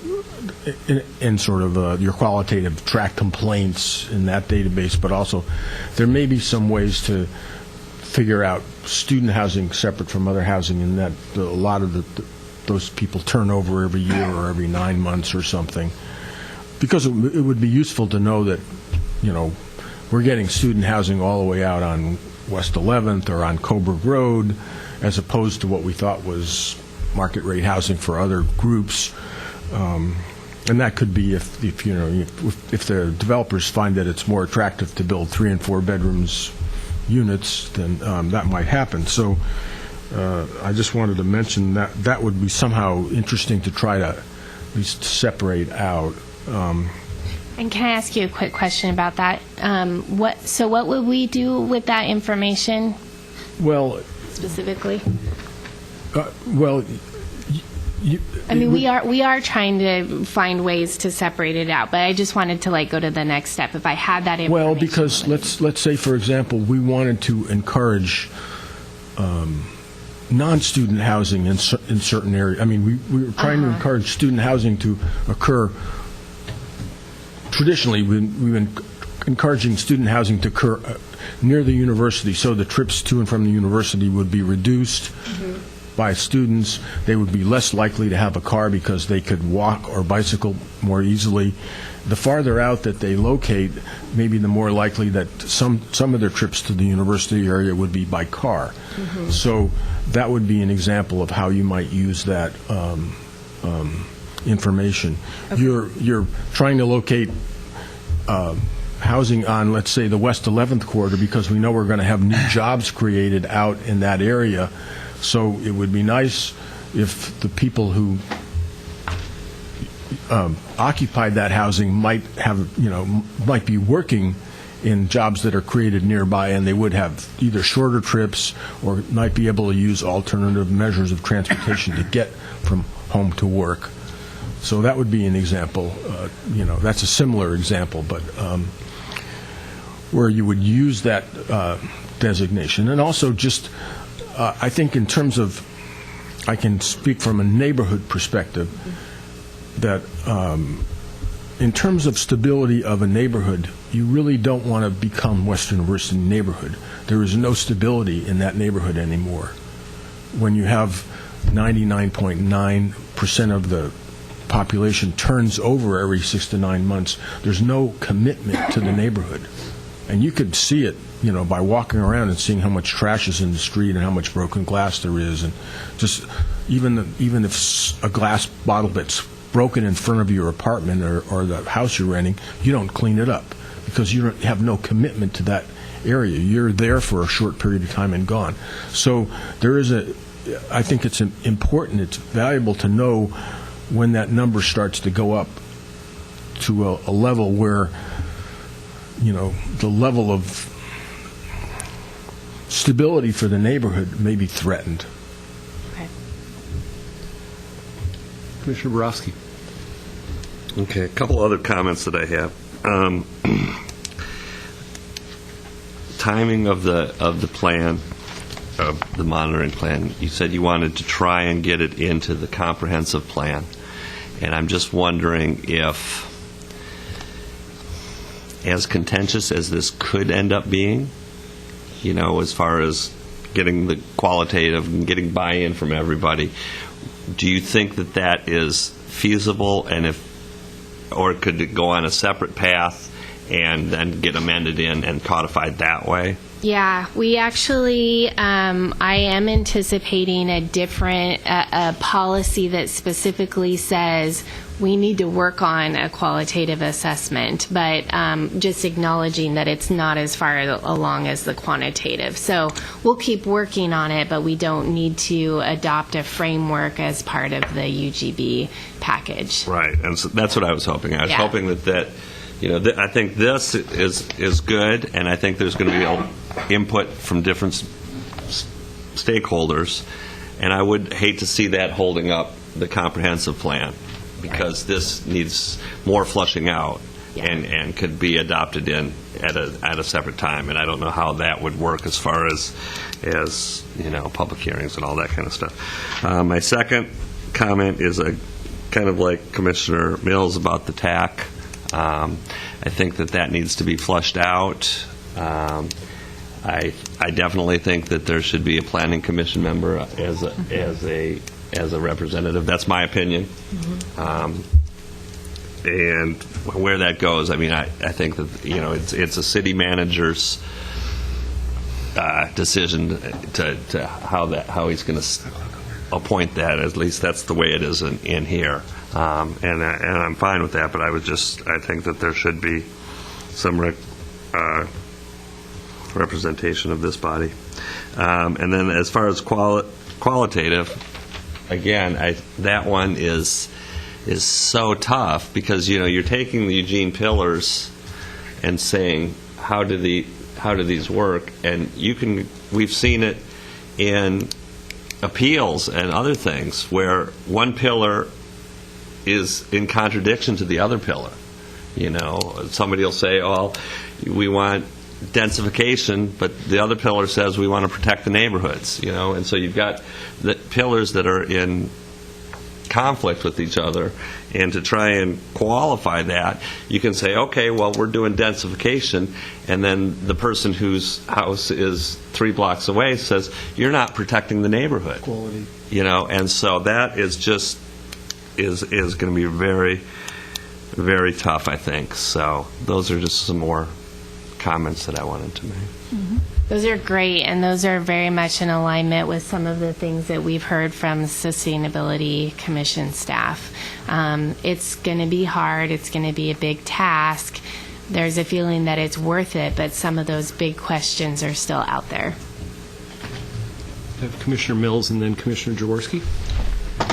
in sort of your qualitative track complaints in that database, but also there may be some ways to figure out student housing separate from other housing, and that a lot of those people turn over every year or every 9 months or something. Because it would be useful to know that, we're getting student housing all the way out on West 11th or on Coburg Road, as opposed to what we thought was market rate housing for other groups. And that could be if the developers find that it's more attractive to build 3 and 4 bedrooms units, then that might happen. So I just wanted to mention that would be somehow interesting to try to at least separate out. And can I ask you a quick question about that? What would we do with that information? Well, specifically? Well, we are trying to find ways to separate it out, but I just wanted to go to the next step. If I had that information. Well, because let's say, for example, we wanted to encourage non-student housing in certain areas. I mean, we were trying to encourage student housing to occur. Traditionally, we've been encouraging student housing to occur near the university, so the trips to and from the university would be reduced by students. They would be less likely to have a car because they could walk or bicycle more easily. The farther out that they locate, maybe the more likely that some of their trips to the university area would be by car. So that would be an example of how you might use that information. You're trying to locate housing on, let's say, the West 11th corridor because we know we're going to have new jobs created out in that area. So it would be nice if the people who occupied that housing might be working in jobs that are created nearby, and they would have either shorter trips or might be able to use alternative measures of transportation to get from home to work. So that would be an example. That's a similar example, but where you would use that designation. And also just, I think in terms of, I can speak from a neighborhood perspective, that in terms of stability of a neighborhood, you really don't want to become Western University neighborhood. There is no stability in that neighborhood anymore. When you have 99.9% of the population turns over every 6 to 9 months, there's no commitment to the neighborhood. And you could see it, by walking around and seeing how much trash is in the street and how much broken glass there is, and just even if a glass bottle that's broken in front of your apartment or the house you're renting, you don't clean it up because you have no commitment to that area. You're there for a short period of time and gone. So I think it's important, it's valuable to know when that number starts to go up to a level where, the level of stability for the neighborhood may be threatened. Okay. Commissioner Borowski. Okay, a couple other comments that I have. Timing of the plan, of the monitoring plan. You said you wanted to try and get it into the comprehensive plan, and I'm just wondering if, as contentious as this could end up being, as far as getting the qualitative and getting buy-in from everybody, do you think that is feasible, and or could it go on a separate path and then get amended in and codified that way? Yeah, we actually, I am anticipating a different, a policy that specifically says we need to work on a qualitative assessment, but just acknowledging that it's not as far along as the quantitative. So we'll keep working on it, but we don't need to adopt a framework as part of the UGB package. Right, and so that's what I was hoping. I was Yeah. hoping that I think this is good, and I think there's going to be input from different stakeholders, and I would hate to see that holding up the comprehensive plan, because this needs more flushing out and could be adopted at a separate time, and I don't know how that would work as far as public hearings and all that kind of stuff. My second comment is a kind of like Commissioner Mills about the TAC. I think that needs to be flushed out. I definitely think that there should be a planning commission member as a representative. That's my opinion. And where that goes, I mean, I think that it's a city manager's decision to how he's going to appoint that. At least that's the way it is in here. And I'm fine with that, but I think that there should be some representation of this body. And then as far as qualitative, again, that one is so tough, because you're taking the Eugene pillars and saying how do these work, and we've seen it in appeals and other things where one pillar is in contradiction to the other pillar. Somebody will say, "Oh, we want densification," but the other pillar says we want to protect the neighborhoods. And so you've got the pillars that are in conflict with each other, and to try and qualify that, you can say, okay, well, we're doing densification, and then the person whose house is 3 blocks away says, you're not protecting the neighborhood. Quality. And so that is just is going to be very, very tough, I think. So those are just some more comments that I wanted to make. Mm-hmm. Those are great, and those are very much in alignment with some of the things that we've heard from Sustainability Commission staff. It's going to be hard. It's going to be a big task. There's a feeling that it's worth it, but some of those big questions are still out there. I have Commissioner Mills and then Commissioner Jaworski.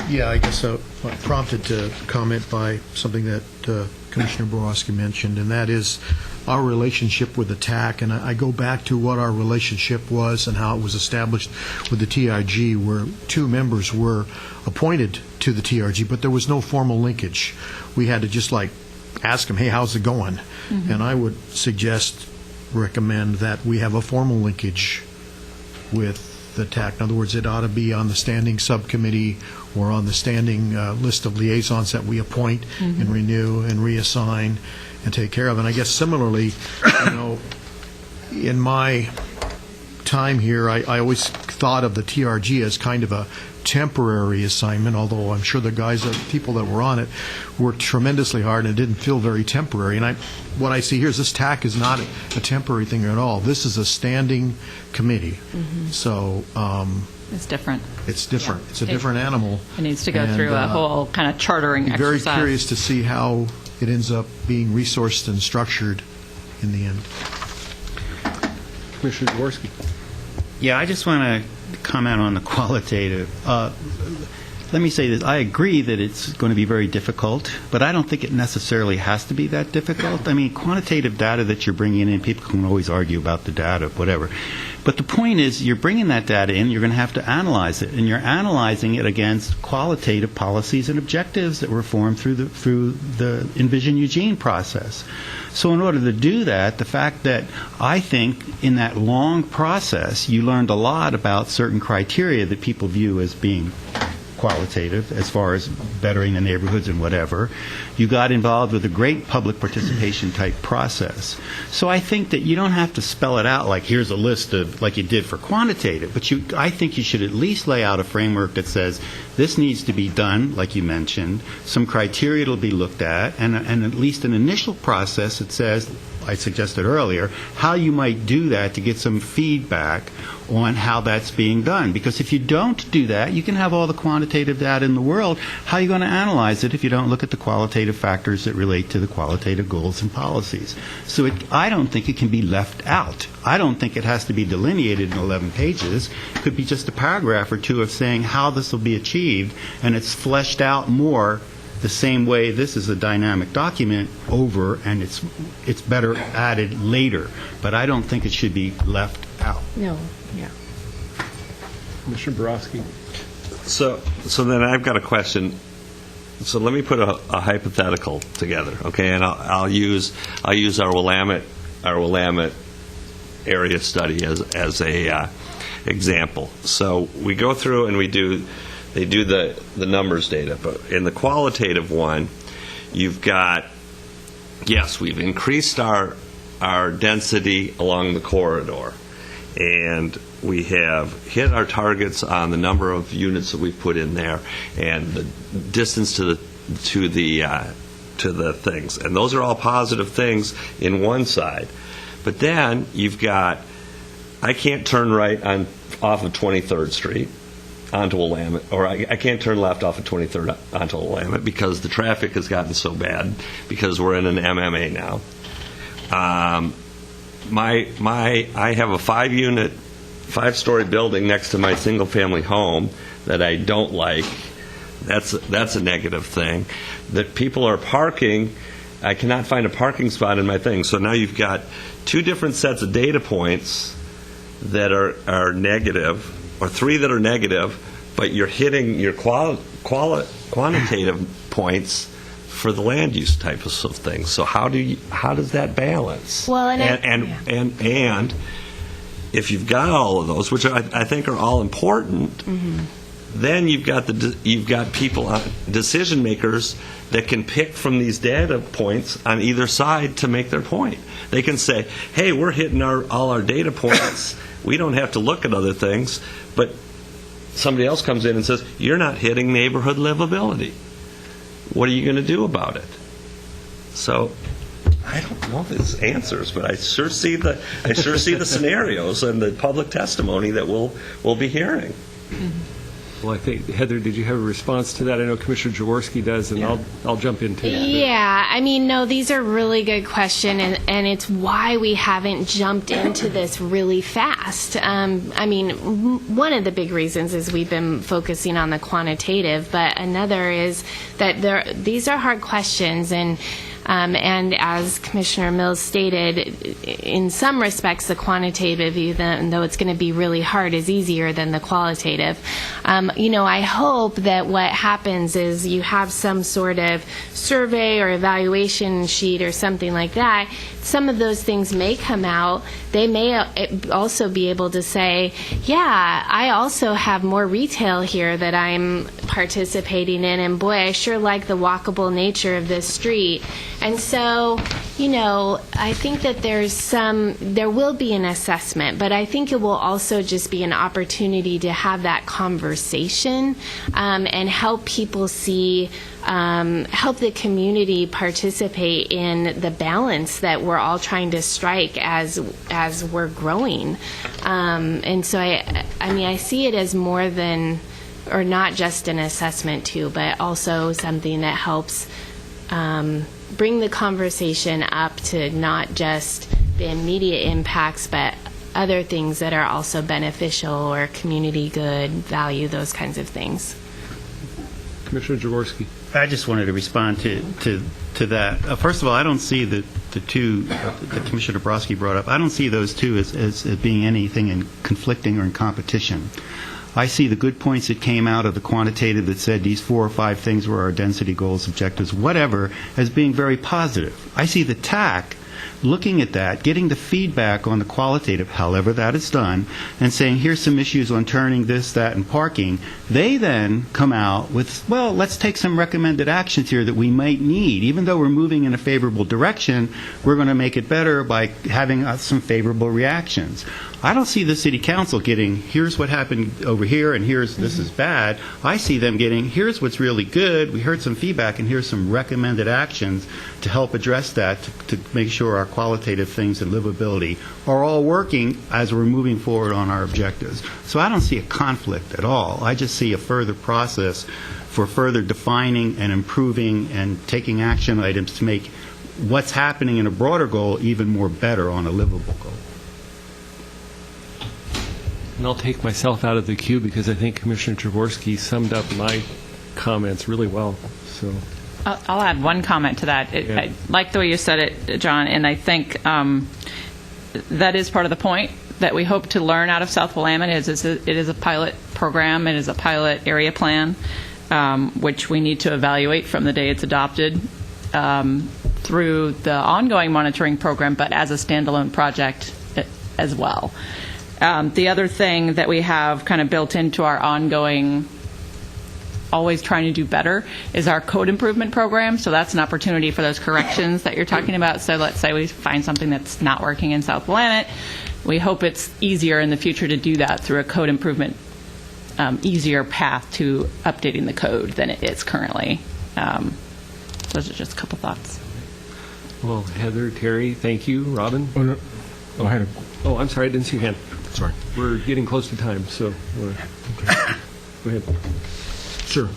Yeah, I guess I'm prompted to comment by something that Commissioner Borowski mentioned, and that is our relationship with the TAC. And I go back to what our relationship was and how it was established with the TRG, where 2 members were appointed to the TRG, but there was no formal linkage. We had to just ask them, hey, how's it going? Mm-hmm. And I would recommend that we have a formal linkage with the TAC. In other words, it ought to be on the standing subcommittee or on the standing list of liaisons that we appoint and renew and reassign and take care of. And I guess similarly, in my time here, I always thought of the TRG as kind of a temporary assignment, although I'm sure the people that were on it worked tremendously hard and it didn't feel very temporary. And what I see here is this TAC is not a temporary thing at all. This is a standing committee. Mm-hmm. So it's different. It's different. Yeah. It's a different animal. It needs to go through a whole kind of chartering exercise. Very curious to see how it ends up being resourced and structured in the end. Commissioner Jaworski. Yeah, I just want to comment on the qualitative. Let me say this. I agree that it's going to be very difficult, but I don't think it necessarily has to be that difficult. I mean, quantitative data that you're bringing in, people can always argue about the data, whatever. But the point is, you're bringing that data in, you're going to have to analyze it, and you're analyzing it against qualitative policies and objectives that were formed through the Envision Eugene process. So in order to do that, the fact that I think in that long process you learned a lot about certain criteria that people view as being qualitative as far as bettering the neighborhoods and whatever. You got involved with a great public participation type process. So I think that you don't have to spell it out like here's a list of like you did for quantitative, but I think you should at least lay out a framework that says this needs to be done, like you mentioned, some criteria will be looked at, and at least an initial process that says, I suggested earlier, how you might do that to get some feedback on how that's being done. Because if you don't do that, you can have all the quantitative data in the world. How are you going to analyze it if you don't look at the qualitative factors that relate to the qualitative goals and policies? So I don't think it can be left out. I don't think it has to be delineated in 11 pages. It could be just a paragraph or two of saying how this will be achieved, and it's fleshed out more the same way this is a dynamic document over, and it's better added later. But I don't think it should be left out. No, yeah. Commissioner Borowski. So then I've got a question. So let me put a hypothetical together, okay? And I'll use our Willamette area study as a example. So we go through and they do the numbers data, but in the qualitative one, you've got, yes, we've increased our density along the corridor, and we have hit our targets on the number of units that we've put in there and the distance to the things, and those are all positive things in one side. But then you've got, I can't turn right off of 23rd Street onto Willamette, or I can't turn left off of 23rd onto Willamette because the traffic has gotten so bad because we're in an MMA now. I have a 5-story building next to my single-family home that I don't like. That's a negative thing. That people are parking. I cannot find a parking spot in my thing. So now you've got two different sets of data points that are negative, or three that are negative, but you're hitting your quantitative points for the land use type of things. So how does that balance? Well, and if you've got all of those, which I think are all important, mm-hmm. then you've got people, decision makers, that can pick from these data points on either side to make their point. They can say, "Hey, we're hitting all our data points. We don't have to look at other things." But somebody else comes in and says, "You're not hitting neighborhood livability. What are you going to do about it?" So I don't know if it's answers, but I sure see the scenarios and the public testimony that we'll be hearing. Well, I think, Heather, did you have a response to that? I know Commissioner Jaworski does, and I'll jump into that. Yeah, I mean, no, these are really good questions, and it's why we haven't jumped into this really fast. I mean, one of the big reasons is we've been focusing on the quantitative, but another is that these are hard questions, and as Commissioner Mills stated, in some respects, the quantitative, even though it's going to be really hard, is easier than the qualitative. I hope that what happens is you have some sort of survey or evaluation sheet or something like that. Some of those things may come out. They may also be able to say, yeah, I also have more retail here that I'm participating in, and boy, I sure like the walkable nature of this street. And so, I think that there will be an assessment, but I think it will also just be an opportunity to have that conversation and help people see, help the community participate in the balance that we're all trying to strike as we're growing. And so I see it as more than, or not just an assessment too, but also something that helps bring the conversation up to not just the immediate impacts, but other things that are also beneficial or community good, value, those kinds of things. Commissioner Jaworski. I just wanted to respond to that. First of all, I don't see the two that Commissioner Borowski brought up. I don't see those two as being anything in conflicting or in competition. I see the good points that came out of the quantitative that said these 4 or 5 things were our density goals, objectives, whatever, as being very positive. I see the TAC looking at that, getting the feedback on the qualitative, however that is done, and saying, here's some issues on turning this, that, and parking. They then come out with, well, let's take some recommended actions here that we might need. Even though we're moving in a favorable direction, we're going to make it better by having some favorable reactions. I don't see the City Council getting, here's what happened over here, and here's this is bad. I see them getting, here's what's really good, we heard some feedback, and here's some recommended actions to help address that, to make sure our qualitative things and livability are all working as we're moving forward on our objectives. So I don't see a conflict at all. I just see a further process for further defining and improving and taking action items to make what's happening in a broader goal even more better on a livable goal. And I'll take myself out of the queue because I think Commissioner Jaworski summed up my comments really well. So I'll add one comment to that. I like the way you said it, John, and I think that is part of the point that we hope to learn out of South Willamette. It is a pilot program. It is a pilot area plan, which we need to evaluate from the day it's adopted through the ongoing monitoring program, but as a standalone project as well. The other thing that we have kind of built into our ongoing always trying to do better is our code improvement program. So that's an opportunity for those corrections that you're talking about. So let's say we find something that's not working in South Willamette. We hope it's easier in the future to do that through a code improvement, easier path to updating the code than it is currently. Those are just a couple thoughts. Well, Heather, Terry, thank you. Robin? Oh, no. Oh, I'm sorry, I didn't see your hand. Sorry. We're getting close to time, so go ahead. Sure.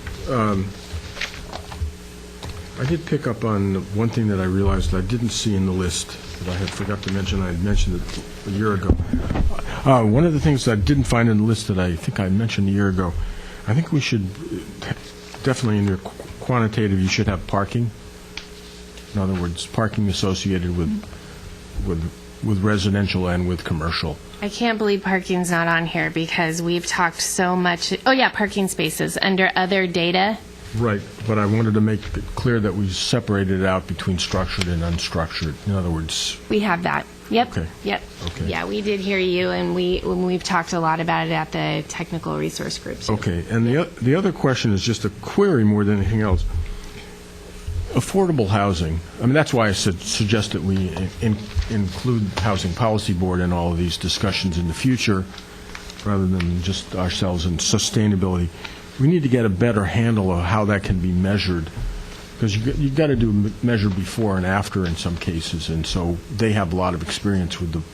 I did pick up on one thing that I realized I didn't see in the list that I had forgot to mention. I had mentioned it a year ago. One of the things that I didn't find in the list that I think I mentioned a year ago, I think we should definitely in your quantitative you should have parking. In other words, parking associated with residential and with commercial. I can't believe parking's not on here because we've talked so much. Oh, yeah, parking spaces under other data. Right, but I wanted to make it clear that we separated it out between structured and unstructured. In other words, We have that. Yep. Okay. Yep. Okay. Yeah, we did hear you, and we've talked a lot about it at the technical resource groups. okay. And the other question is just a query more than anything else. Affordable housing. I mean, that's why I suggest that we include Housing Policy Board in all of these discussions in the future, rather than just ourselves and sustainability. We need to get a better handle of how that can be measured, because you've got to do measure before and after in some cases, and so they have a lot of experience with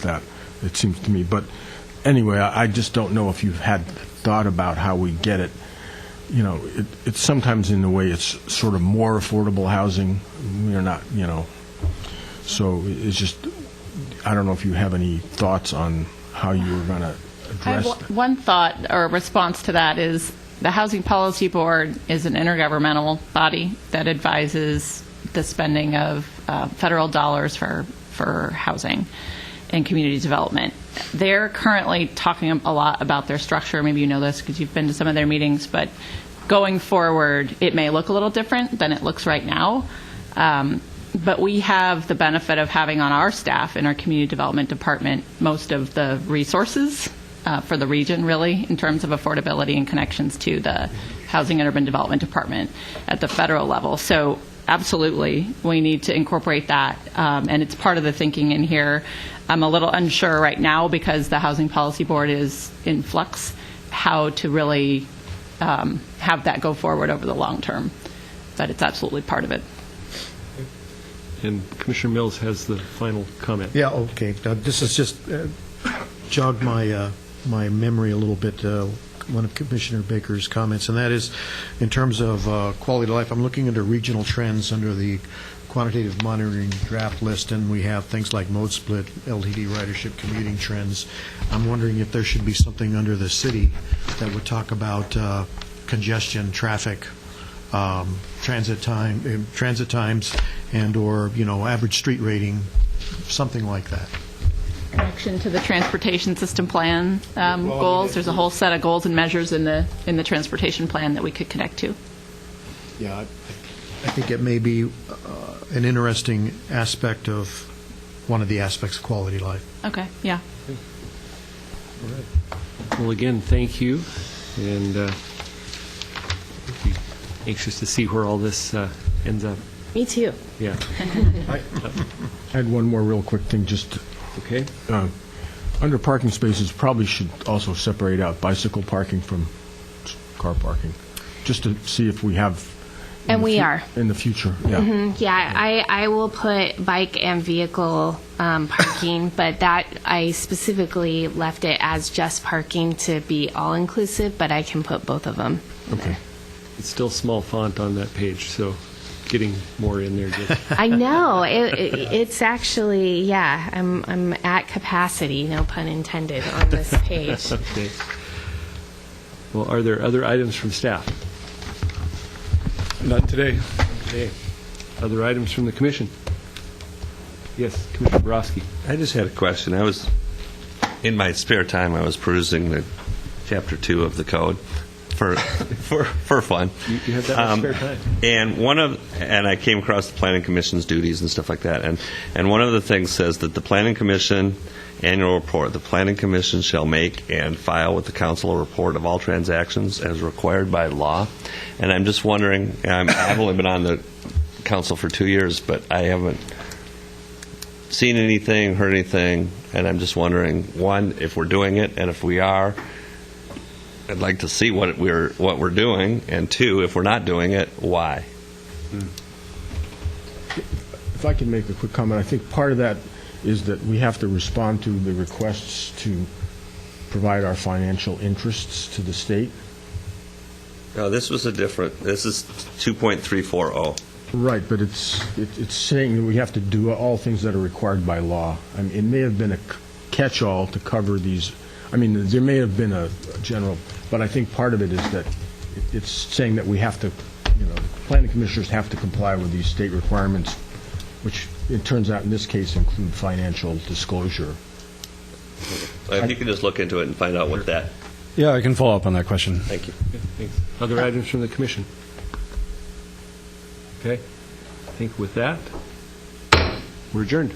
that, it seems to me. But anyway, I just don't know if you've had thought about how we get it. You know, it's sometimes in a way it's sort of more affordable housing. We're not, so it's just, I don't know if you have any thoughts on how you were going to address that. One thought or response to that is the Housing Policy Board is an intergovernmental body that advises the spending of federal dollars for housing and community development. They're currently talking a lot about their structure. Maybe you know this because you've been to some of their meetings, but going forward, it may look a little different than it looks right now. But we have the benefit of having on our staff in our community development department most of the resources for the region, really, in terms of affordability and connections to the Housing and Urban Development Department at the federal level. So absolutely, we need to incorporate that, and it's part of the thinking in here. I'm a little unsure right now because the Housing Policy Board is in flux, how to really have that go forward over the long term. But it's absolutely part of it. And Commissioner Mills has the final comment. Yeah, okay. This has just jogged my memory a little bit, one of Commissioner Baker's comments, and that is in terms of quality of life. I'm looking into regional trends under the quantitative monitoring draft list, and we have things like mode split, LTD ridership, commuting trends. I'm wondering if there should be something under the city that would talk about congestion, traffic, transit times, and or average street rating, something like that. Connection to the transportation system plan goals. There's a whole set of goals and measures in the transportation plan that we could connect to. Yeah, I think it may be an interesting aspect of one of the aspects of quality of life. Okay, yeah. All right. Well, again, thank you, and we'll be anxious to see where all this ends up. Me too. Yeah. I had one more real quick thing, just Okay. under parking spaces, probably should also separate out bicycle parking from car parking, just to see if we have And we are. In the future, yeah. Yeah, I will put bike and vehicle parking, but that I specifically left it as just parking to be all-inclusive, but I can put both of them. Okay. It's still small font on that page, so getting more in there. I know. It's actually, yeah, I'm at capacity, no pun intended, on this page. Okay. Well, are there other items from staff? Not today. Okay. Other items from the commission? Yes, Commissioner Borowski. I just had a question. In my spare time, I was perusing the Chapter 2 of the code for fun. You have that much spare time. And I came across the Planning Commission's duties and stuff like that. And one of the things says that the Planning Commission annual report, the Planning Commission shall make and file with the council a report of all transactions as required by law. And I'm just wondering, I've only been on the council for 2 years, but I haven't seen anything, heard anything, and I'm just wondering, one, if we're doing it, and if we are, I'd like to see what we're doing, and two, if we're not doing it, why? If I can make a quick comment, I think part of that is that we have to respond to the requests to provide our financial interests to the state. No, this is 2.340. Right, but it's saying that we have to do all things that are required by law. I mean, it may have been a catch-all to cover these. I mean, there may have been a general, but I think part of it is that it's saying that we have to, planning commissioners have to comply with these state requirements, which it turns out in this case include financial disclosure. If you can just look into it and find out what that. Yeah, I can follow up on that question. Thank you. Thanks. Other items from the commission? Okay. I think with that, we're adjourned.